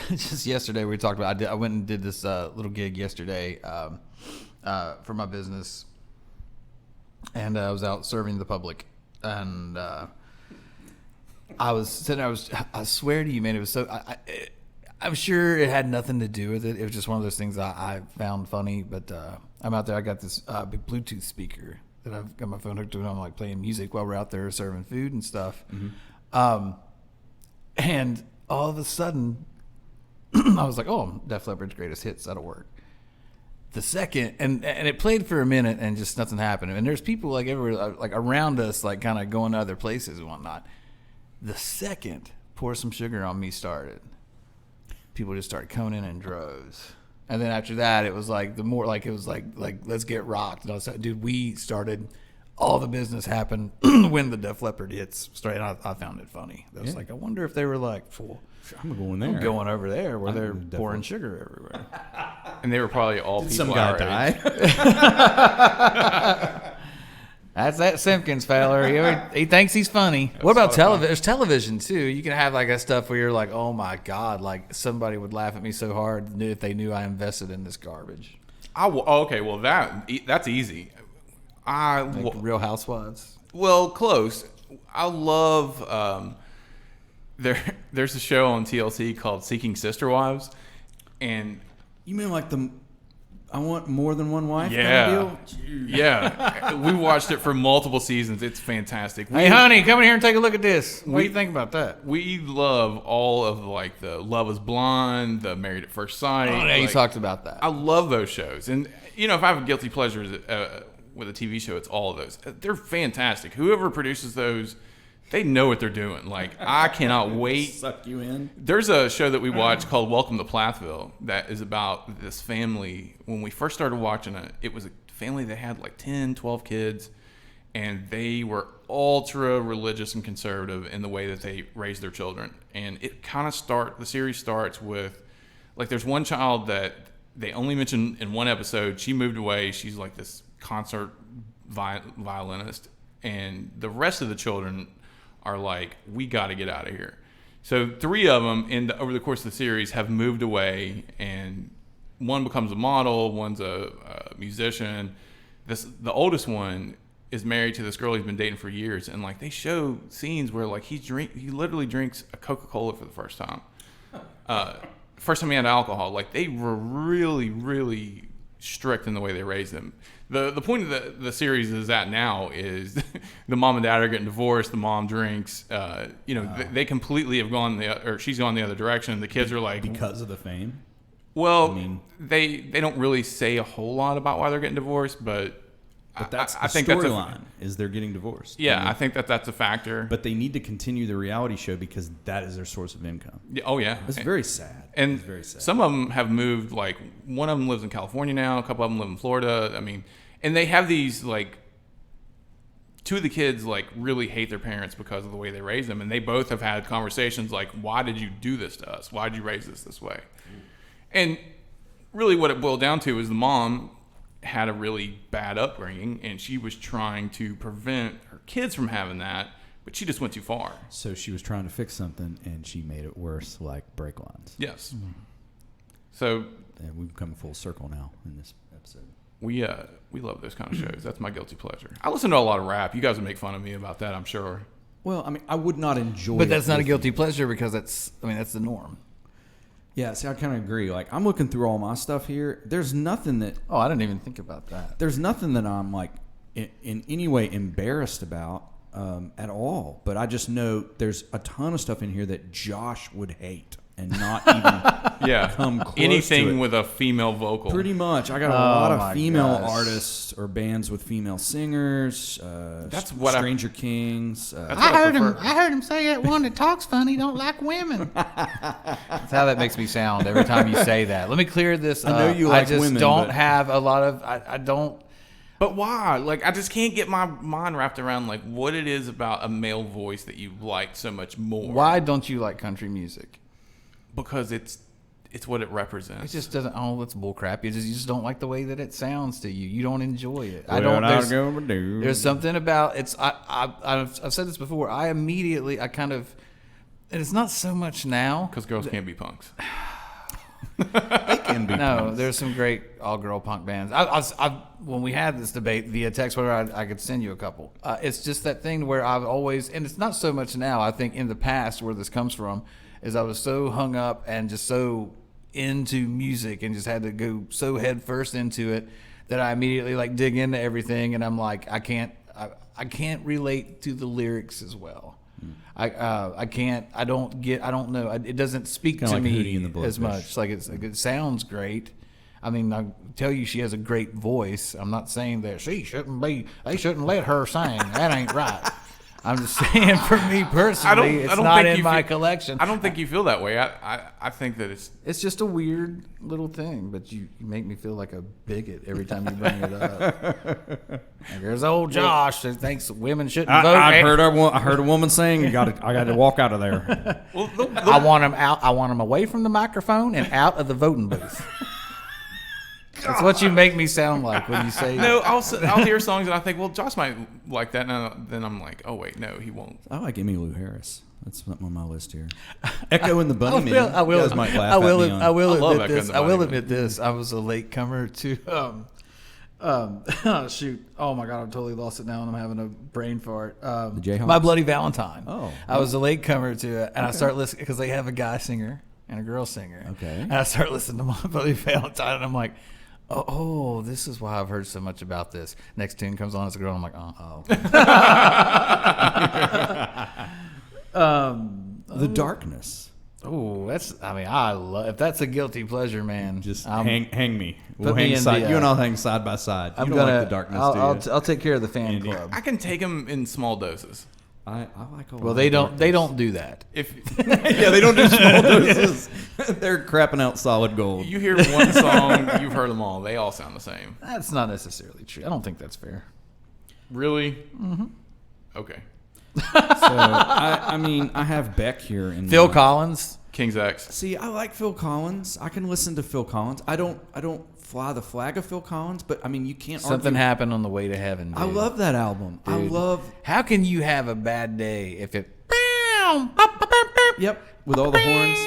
Just yesterday we talked about. I went and did this little gig yesterday for my business, and I was out serving the public, and I was sitting there. I swear to you, man, it was so. I'm sure it had nothing to do with it. It was just one of those things I found funny. But I'm out there. I got this big Bluetooth speaker that I've got my phone hooked to, and I'm like playing music while we're out there serving food and stuff. Mm-hmm. And all of a sudden, I was like, "Oh, Def Leppard's greatest hits. That'll work." The second, and it played for a minute, and just nothing happened. And there's people like everywhere, like around us, like kind of going to other places and whatnot. The second Pour Some Sugar on Me started, people just started coming in droves. And then after that, it was like the more like it was like Let's Get Rocked. And I was like, dude, we started. All the business happened when the Def Leppard hits started. I found it funny. I was like, I wonder if they were like, "Fool, I'm going there. I'm going over there where they're Def pouring Leppard. sugar everywhere." And they were probably all people Some our guy age. die. That's that Simpkins feller. He thinks he's funny. What about television? There's television too. You can have like that stuff where you're like, oh my god, like somebody would laugh at me so hard if they knew I invested in this garbage. Okay, well that's easy. Like Real Housewives. Well, close. I love. There's a show on TLC called Seeking Sister Wives, and You mean like I want more than one wife yeah, kind of deal? yeah, we watched it for multiple seasons. It's fantastic. Hey, honey, come in here and take a look at this. What do you think about that? We love all of like the Love Is Blind, the Married at First Sight. Oh, yeah, you like, talked about that. I love those shows, and if I have a guilty pleasure with a TV show, it's all of those. They're fantastic. Whoever produces those, they know what they're doing. Like I cannot wait. Suck you in. There's a show that we watched called Welcome to Plathville that is about this family. When we first started watching it, it was a family that had like 10, 12 kids, and they were ultra religious and conservative in the way that they raised their children. And it kind of the series starts with, like, there's one child that they only mention in one episode. She moved away. She's like this concert violinist, and the rest of the children are like, we got to get out of here. So 3 of them over the course of the series have moved away, and one becomes a model, one's a musician. The oldest one is married to this girl he's been dating for years, and like they show scenes where like he literally drinks a Coca-Cola for the first time. First time he had alcohol. Like, they were really, really strict in the way they raised them. The point of the series is that now is the mom and dad are getting divorced. The mom drinks. They completely have she's gone the other direction. The kids are like, because of the fame. Well, I mean, they don't really say a whole lot about why they're getting divorced, but that's I the think that's storyline, is they're getting divorced. Yeah, I think that's a factor. But they need to continue the reality show because that is their source of income. Yeah, oh, yeah. It's very sad. And it's very sad. Some of them have moved, like, one of them lives in California now, a couple of them live in Florida. I mean, and they have these, like, 2 of the kids, like, really hate their parents because of the way they raised them. And they both have had conversations like, why did you do this to us? Why did you raise us this way? And really what it boiled down to is the mom had a really bad upbringing, and she was trying to prevent her kids from having that, but she just went too far. So she was trying to fix something, and she made it worse, like brake lines. Yes. Mm-hmm. So and we've come full circle now in this episode. We love those kind of shows. That's my guilty pleasure. I listen to a lot of rap. You guys would make fun of me about that, I'm sure. Well, I mean, I would not enjoy But it that's not a with guilty you. pleasure because that's the norm. Yeah, see, I kind of agree. Like, I'm looking through all my stuff here. There's nothing that Oh, I didn't even think about that. there's nothing that I'm like in any way embarrassed about at all. But I just know there's a ton of stuff in here that Josh would hate and not even come close anything to it. with a female vocal. Pretty much. I got a lot of my female gosh. artists or bands with female singers. That's what Stranger Kings. That's what I prefer. I heard him say that one that talks funny don't like women. That's how that makes me sound every time you say that. Let me clear this up. I know you like I just women, don't but- have a lot of. I don't. But why? Like, I just can't get my mind wrapped around like what it is about a male voice that you like so much more. Why don't you like country music? Because it's what it represents. It just doesn't. Oh, that's bullcrap. You just don't like the way that it sounds to you. You don't enjoy it. I Well, don't. I'll There's, go do. there's something about it's. I've said this before. I kind of, and it's not so much now. Because girls can't be punks. They can be. No, punks. there's some great all-girl punk bands. When we had this debate via text, whatever, I could send you a couple. It's just that thing where I've always, and it's not so much now. I think in the past, where this comes from, is I was so hung up and just so into music and just had to go so head first into it that I immediately like dig into everything, and I'm like, I can't relate to the lyrics as well. I can't. I don't know. It doesn't speak Kinda to like Hootie me and the as Blowfish. much. Like it sounds great. I mean, I tell you, she has a great voice. I'm not saying that they shouldn't let her sing. That ain't right. I'm just saying, for me personally, it's not in my collection. I don't think you feel that way. I think that It's just a weird little thing, but you make me feel like a bigot every time you bring it up. Like, there's old Josh that thinks women shouldn't vote. I heard a woman saying, I got to walk out of there. I want him out. I want him away from the microphone and out of the voting booth. That's what you make me sound like when you say no. I'll hear songs and I think, well, Josh might like that. And then I'm like, oh wait, no, he won't. I like Emmylou Harris. That's on my list here. Echo and the Bunnymen. I will. You guys might laugh I will. at me on. I will I love admit Echo this. and the I will Bunnymen. admit this. I was a latecomer to. Shoot! Oh my God! I totally lost it now, and I'm having a brain fart. The Jayhawks? My Bloody Valentine. Oh. I was a latecomer to it, and I start listening because they have a guy singer and a girl singer. Okay. And I start listening to My Bloody Valentine, and I'm like, oh, this is why I've heard so much about this. Next tune comes on, it's a girl, and I'm like, The Darkness. oh, that's. I mean, I love. If that's a guilty pleasure, man, Just I'm- hang me. We'll put me hang in side. the, You and I'll hang side by side. I'm you don't gonna. like The Darkness, do you? I'll take care of the fan Andy. club. I can take them in small doses. I like a lot Well, of they don't. Darkness. They don't do that. If Yeah, they don't do small doses. They're crapping out solid gold. you hear one song, you've heard them all. They all sound the same. That's not necessarily true. I don't think that's fair. Really? Mm-hmm. Okay. So I mean, I have Beck here and Phil Collins. King's X. See, I like Phil Collins. I can listen to Phil Collins. I don't fly the flag of Phil Collins, but I mean, you can't. Something argue. happened on the way to heaven. Dude. I love that album. Dude. I love. How can you have a bad day if it? Yep, with all the horns.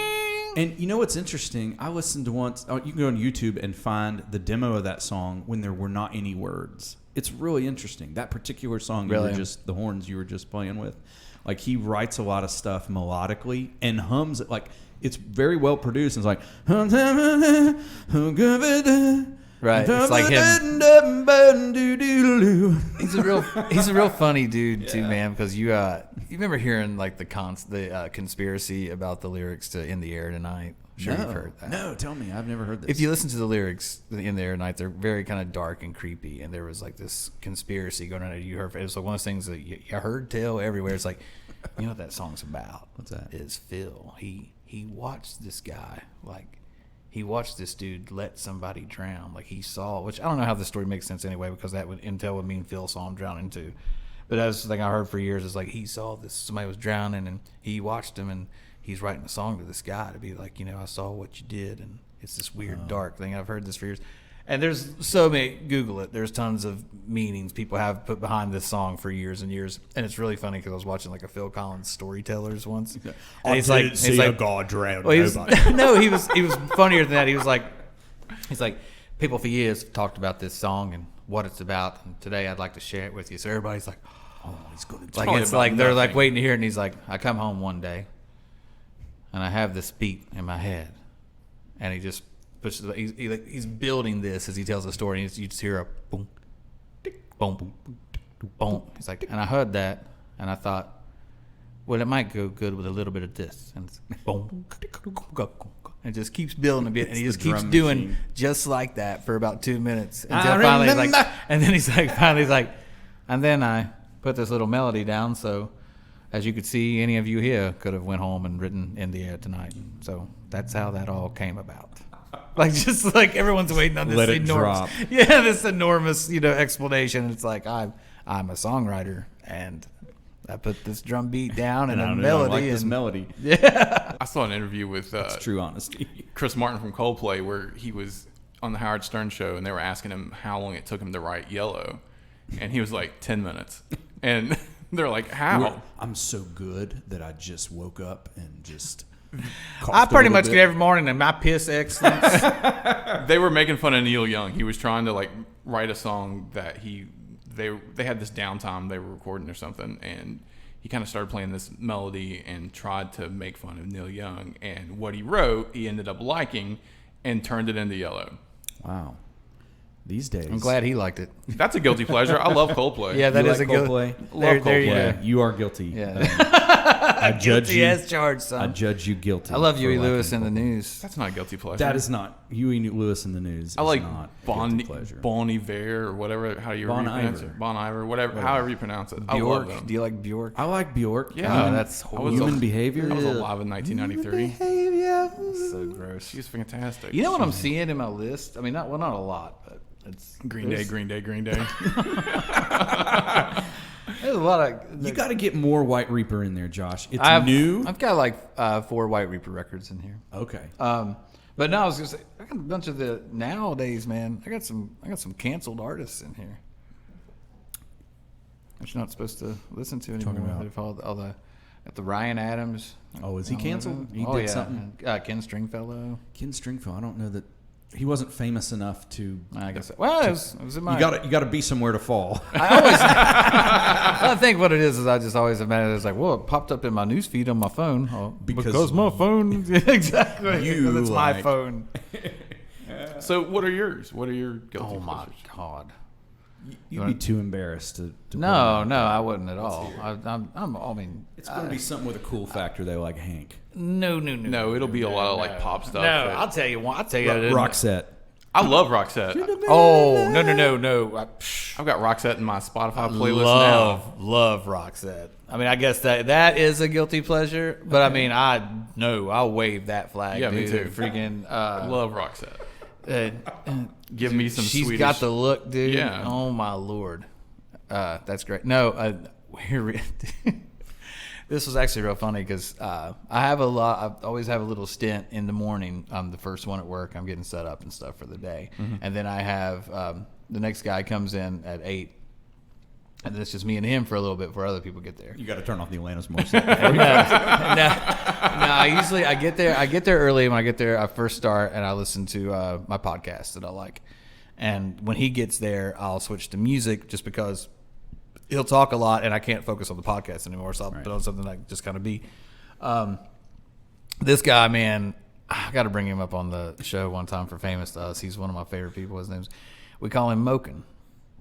And you know what's interesting? I listened to once. Oh, you can go on YouTube and find the demo of that song when there were not any words. It's really interesting. That particular song, Really? the horns you were just playing with. Like, he writes a lot of stuff melodically and hums it. Like, it's very well produced. It's like, Right, it's like him. He's a real funny dude too, man. Because you remember hearing like the conspiracy about the lyrics to "In the Air Tonight." Sure, you've heard that. No, tell me. I've never heard this. If you listen to the lyrics in the Air Tonight, they're very kind of dark and creepy. And there was like this conspiracy going on. You heard it was like one of those things that you heard tell everywhere. It's like, you know what that song's about? What's that? Is Phil. He watched this guy, like he watched this dude let somebody drown. Like he saw, which I don't know how this story makes sense anyway, because that would intel would mean Phil saw him drowning too. But that's the thing I heard for years is like he saw this somebody was drowning and he watched him and he's writing a song to this guy to be like, you know, I saw what you did, and it's this weird dark thing. I've heard this for years. And there's so many, Google it. There's tons of meanings people have put behind this song for years and years. And it's really funny because I was watching like a Phil Collins Storytellers once. And he's like, a god drown well, no, he was funnier than that. He's like, people for years have talked about this song and what it's about. And today I'd like to share it with you. So everybody's like, oh, he's going to like talk it's about like they're like nothing. waiting to hear it. And he's like, I come home one day and I have this beat in my head. And he just he's building this as he tells the story. And you just hear a boom, tick, boom, boom, boom. He's like, and I heard that, and I thought, well, it might go good with a little bit of this, and it's boom, and it just keeps building a bit, and he just keeps doing just like that for about 2 minutes until finally, he's like, and then he's like, and then I put this little melody down, so as you could see, any of you here could have went home and written "In the Air Tonight." So that's how that all came about. Like just like everyone's waiting on this Let it enormous, drop. this enormous, explanation. It's like I'm a songwriter and I put this drum beat down and a melody. I like this melody. I saw an interview with It's true honesty. Chris Martin from Coldplay where he was on the Howard Stern show and they were asking him how long it took him to write Yellow, and he was like 10 minutes, and they're like, how? I'm so good that I just woke up and just. I pretty much get every morning and my piss excellence. They were making fun of Neil Young. He was trying to like write a song that they had this downtime they were recording or something, and he kind of started playing this melody and tried to make fun of Neil Young, and what he wrote he ended up liking and turned it into Yellow. Wow. These days. I'm glad he liked it. That's a guilty pleasure. I love Coldplay. Yeah, that You is like a good. Coldplay? There Love you Coldplay. go. You are guilty. Yeah. I judge Guilty you. as charged, son. I judge you guilty. I love for Huey liking Lewis in the Coldplay. news. That's not a guilty pleasure. That is not Huey Lewis in the news. I is like not Bon guilty pleasure. Iver or whatever. How do you Bon pronounce Iver. it? Bon Iver, whatever. However you pronounce it. I love Bjork. them. Do you like Bjork? I like Bjork. Yeah, that's I was Human a- behavior. I was alive in 1993. So gross. She's fantastic. You know what I'm seeing in my list? I mean, not a lot, but it's Green Day. There's a lot of. You got to get more White Reaper in there, Josh. It's I've, new. I've got like 4 White Reaper records in here. Okay. But no, I was gonna say I got a bunch of the nowadays, man. I got some canceled artists in here. That you're not supposed to listen to anymore. Talking about? They've all the at the Ryan Adams. Oh, is he canceled? He Oh did yeah, something? Ken Stringfellow. Ken Stringfellow. I don't know that he wasn't famous enough to. I guess. Well, it was in my. You got to be somewhere to fall. I think what it is I just always imagine it's like, well, it popped up in my newsfeed on my phone. Oh, Because my phone. Exactly. you Because it's my like- phone. So what are yours? What are your guilty Oh my pleasures? God. You'd be too embarrassed to No, I wouldn't at all. I mean, It's going to be something with a cool factor, though, like Hank. no. No, it'll be a lot of like pop stuff. No, that- I'll tell you what. I'll tell you. Roxette. I love Roxette. Oh no! I've got Roxette in my Spotify playlist now. Love Roxette. I mean, I guess that is a guilty pleasure, but I mean, I'll wave that flag. Yeah, me dude. too. Freaking Love Roxette. uh, Give me some she's Swedish. got the look, dude. Yeah. Oh my lord. That's great. No, this was actually real funny because I always have a little stint in the morning. I'm the first one at work. I'm getting set up and stuff for the day. And then I have the next guy comes in at 8. And then it's just me and him for a little bit before other people get there. You got to turn off the Alanis Morissette. Usually I get there early. When I get there, I first start and I listen to my podcast that I like. And when he gets there, I'll switch to music just because he'll talk a lot and I can't focus on the podcast anymore. So I'll put on something that just kind of be. This guy, man, I got to bring him up on the show one time for Famous to Us. He's one of my favorite people. We call him Moken.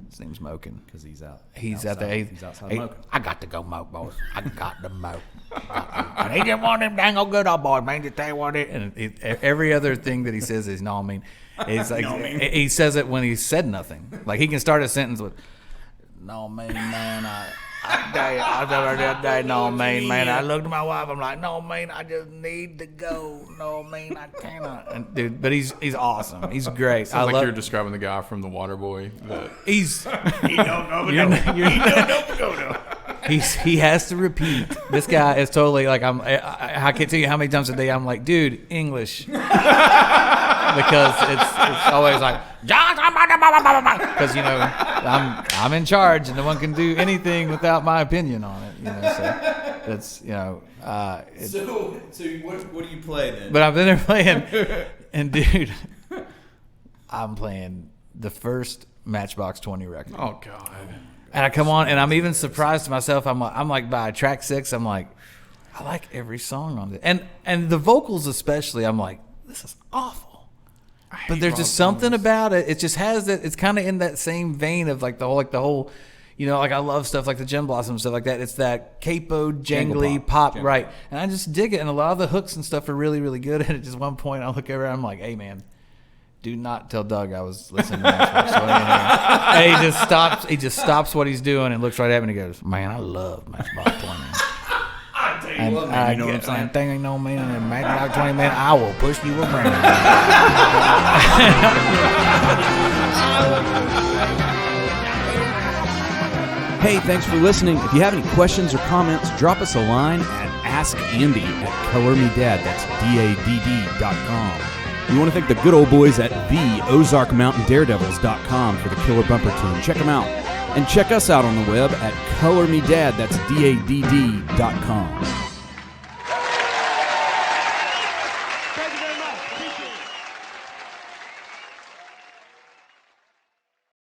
His name's Moken. Because he's out. He's out there. He's outside Moken. I got to go moke, boys. I got to moke. And he just want them dang old good old boys, man. Just tell you what it. And every other thing that he says is no, I mean. It's like he says it when he said nothing. Like he can start a sentence with, "No, man, I looked at my wife. I'm like, no, man, I just need to go. No, man, I cannot." And, dude, but he's awesome. He's great. Sounds like you're describing the guy from The Waterboy. He has to repeat. This guy is totally like I can't tell you how many times a day I'm like, dude, English. Because it's always like, because I'm in charge and no one can do anything without my opinion on it. So that's So what do you play then? But I've been there playing, and dude, I'm playing the first Matchbox 20 record. Oh God! And I come on, and I'm even surprised to myself. I'm like by track 6, I'm like, I like every song on it, and the vocals especially. I'm like, this is awful. But there's just something about it. It just has that. It's kind of in that same vein of the whole, I love stuff like the Gem Blossom stuff like that. It's that capo, jangly pop, right? And I just dig it. And a lot of the hooks and stuff are really, really good. And at just one point, I look over, and I'm like, hey man, do not tell Doug I was listening to Matchbox. And he just stops what he's doing and looks right at me and he goes, man, I love Matchbox 20. And you know what I'm saying? Thing ain't no man in Matchbox 20, man. I will push you around. Hey, thanks for listening. If you have any questions or comments, drop us a line at askandy@colormedad. That's DADD.com. We want to thank the good old boys at the Ozark Mountain Daredevils.com for the killer bumper tune. Check them out. And check us out on the web at colormedad. That's DADD.com.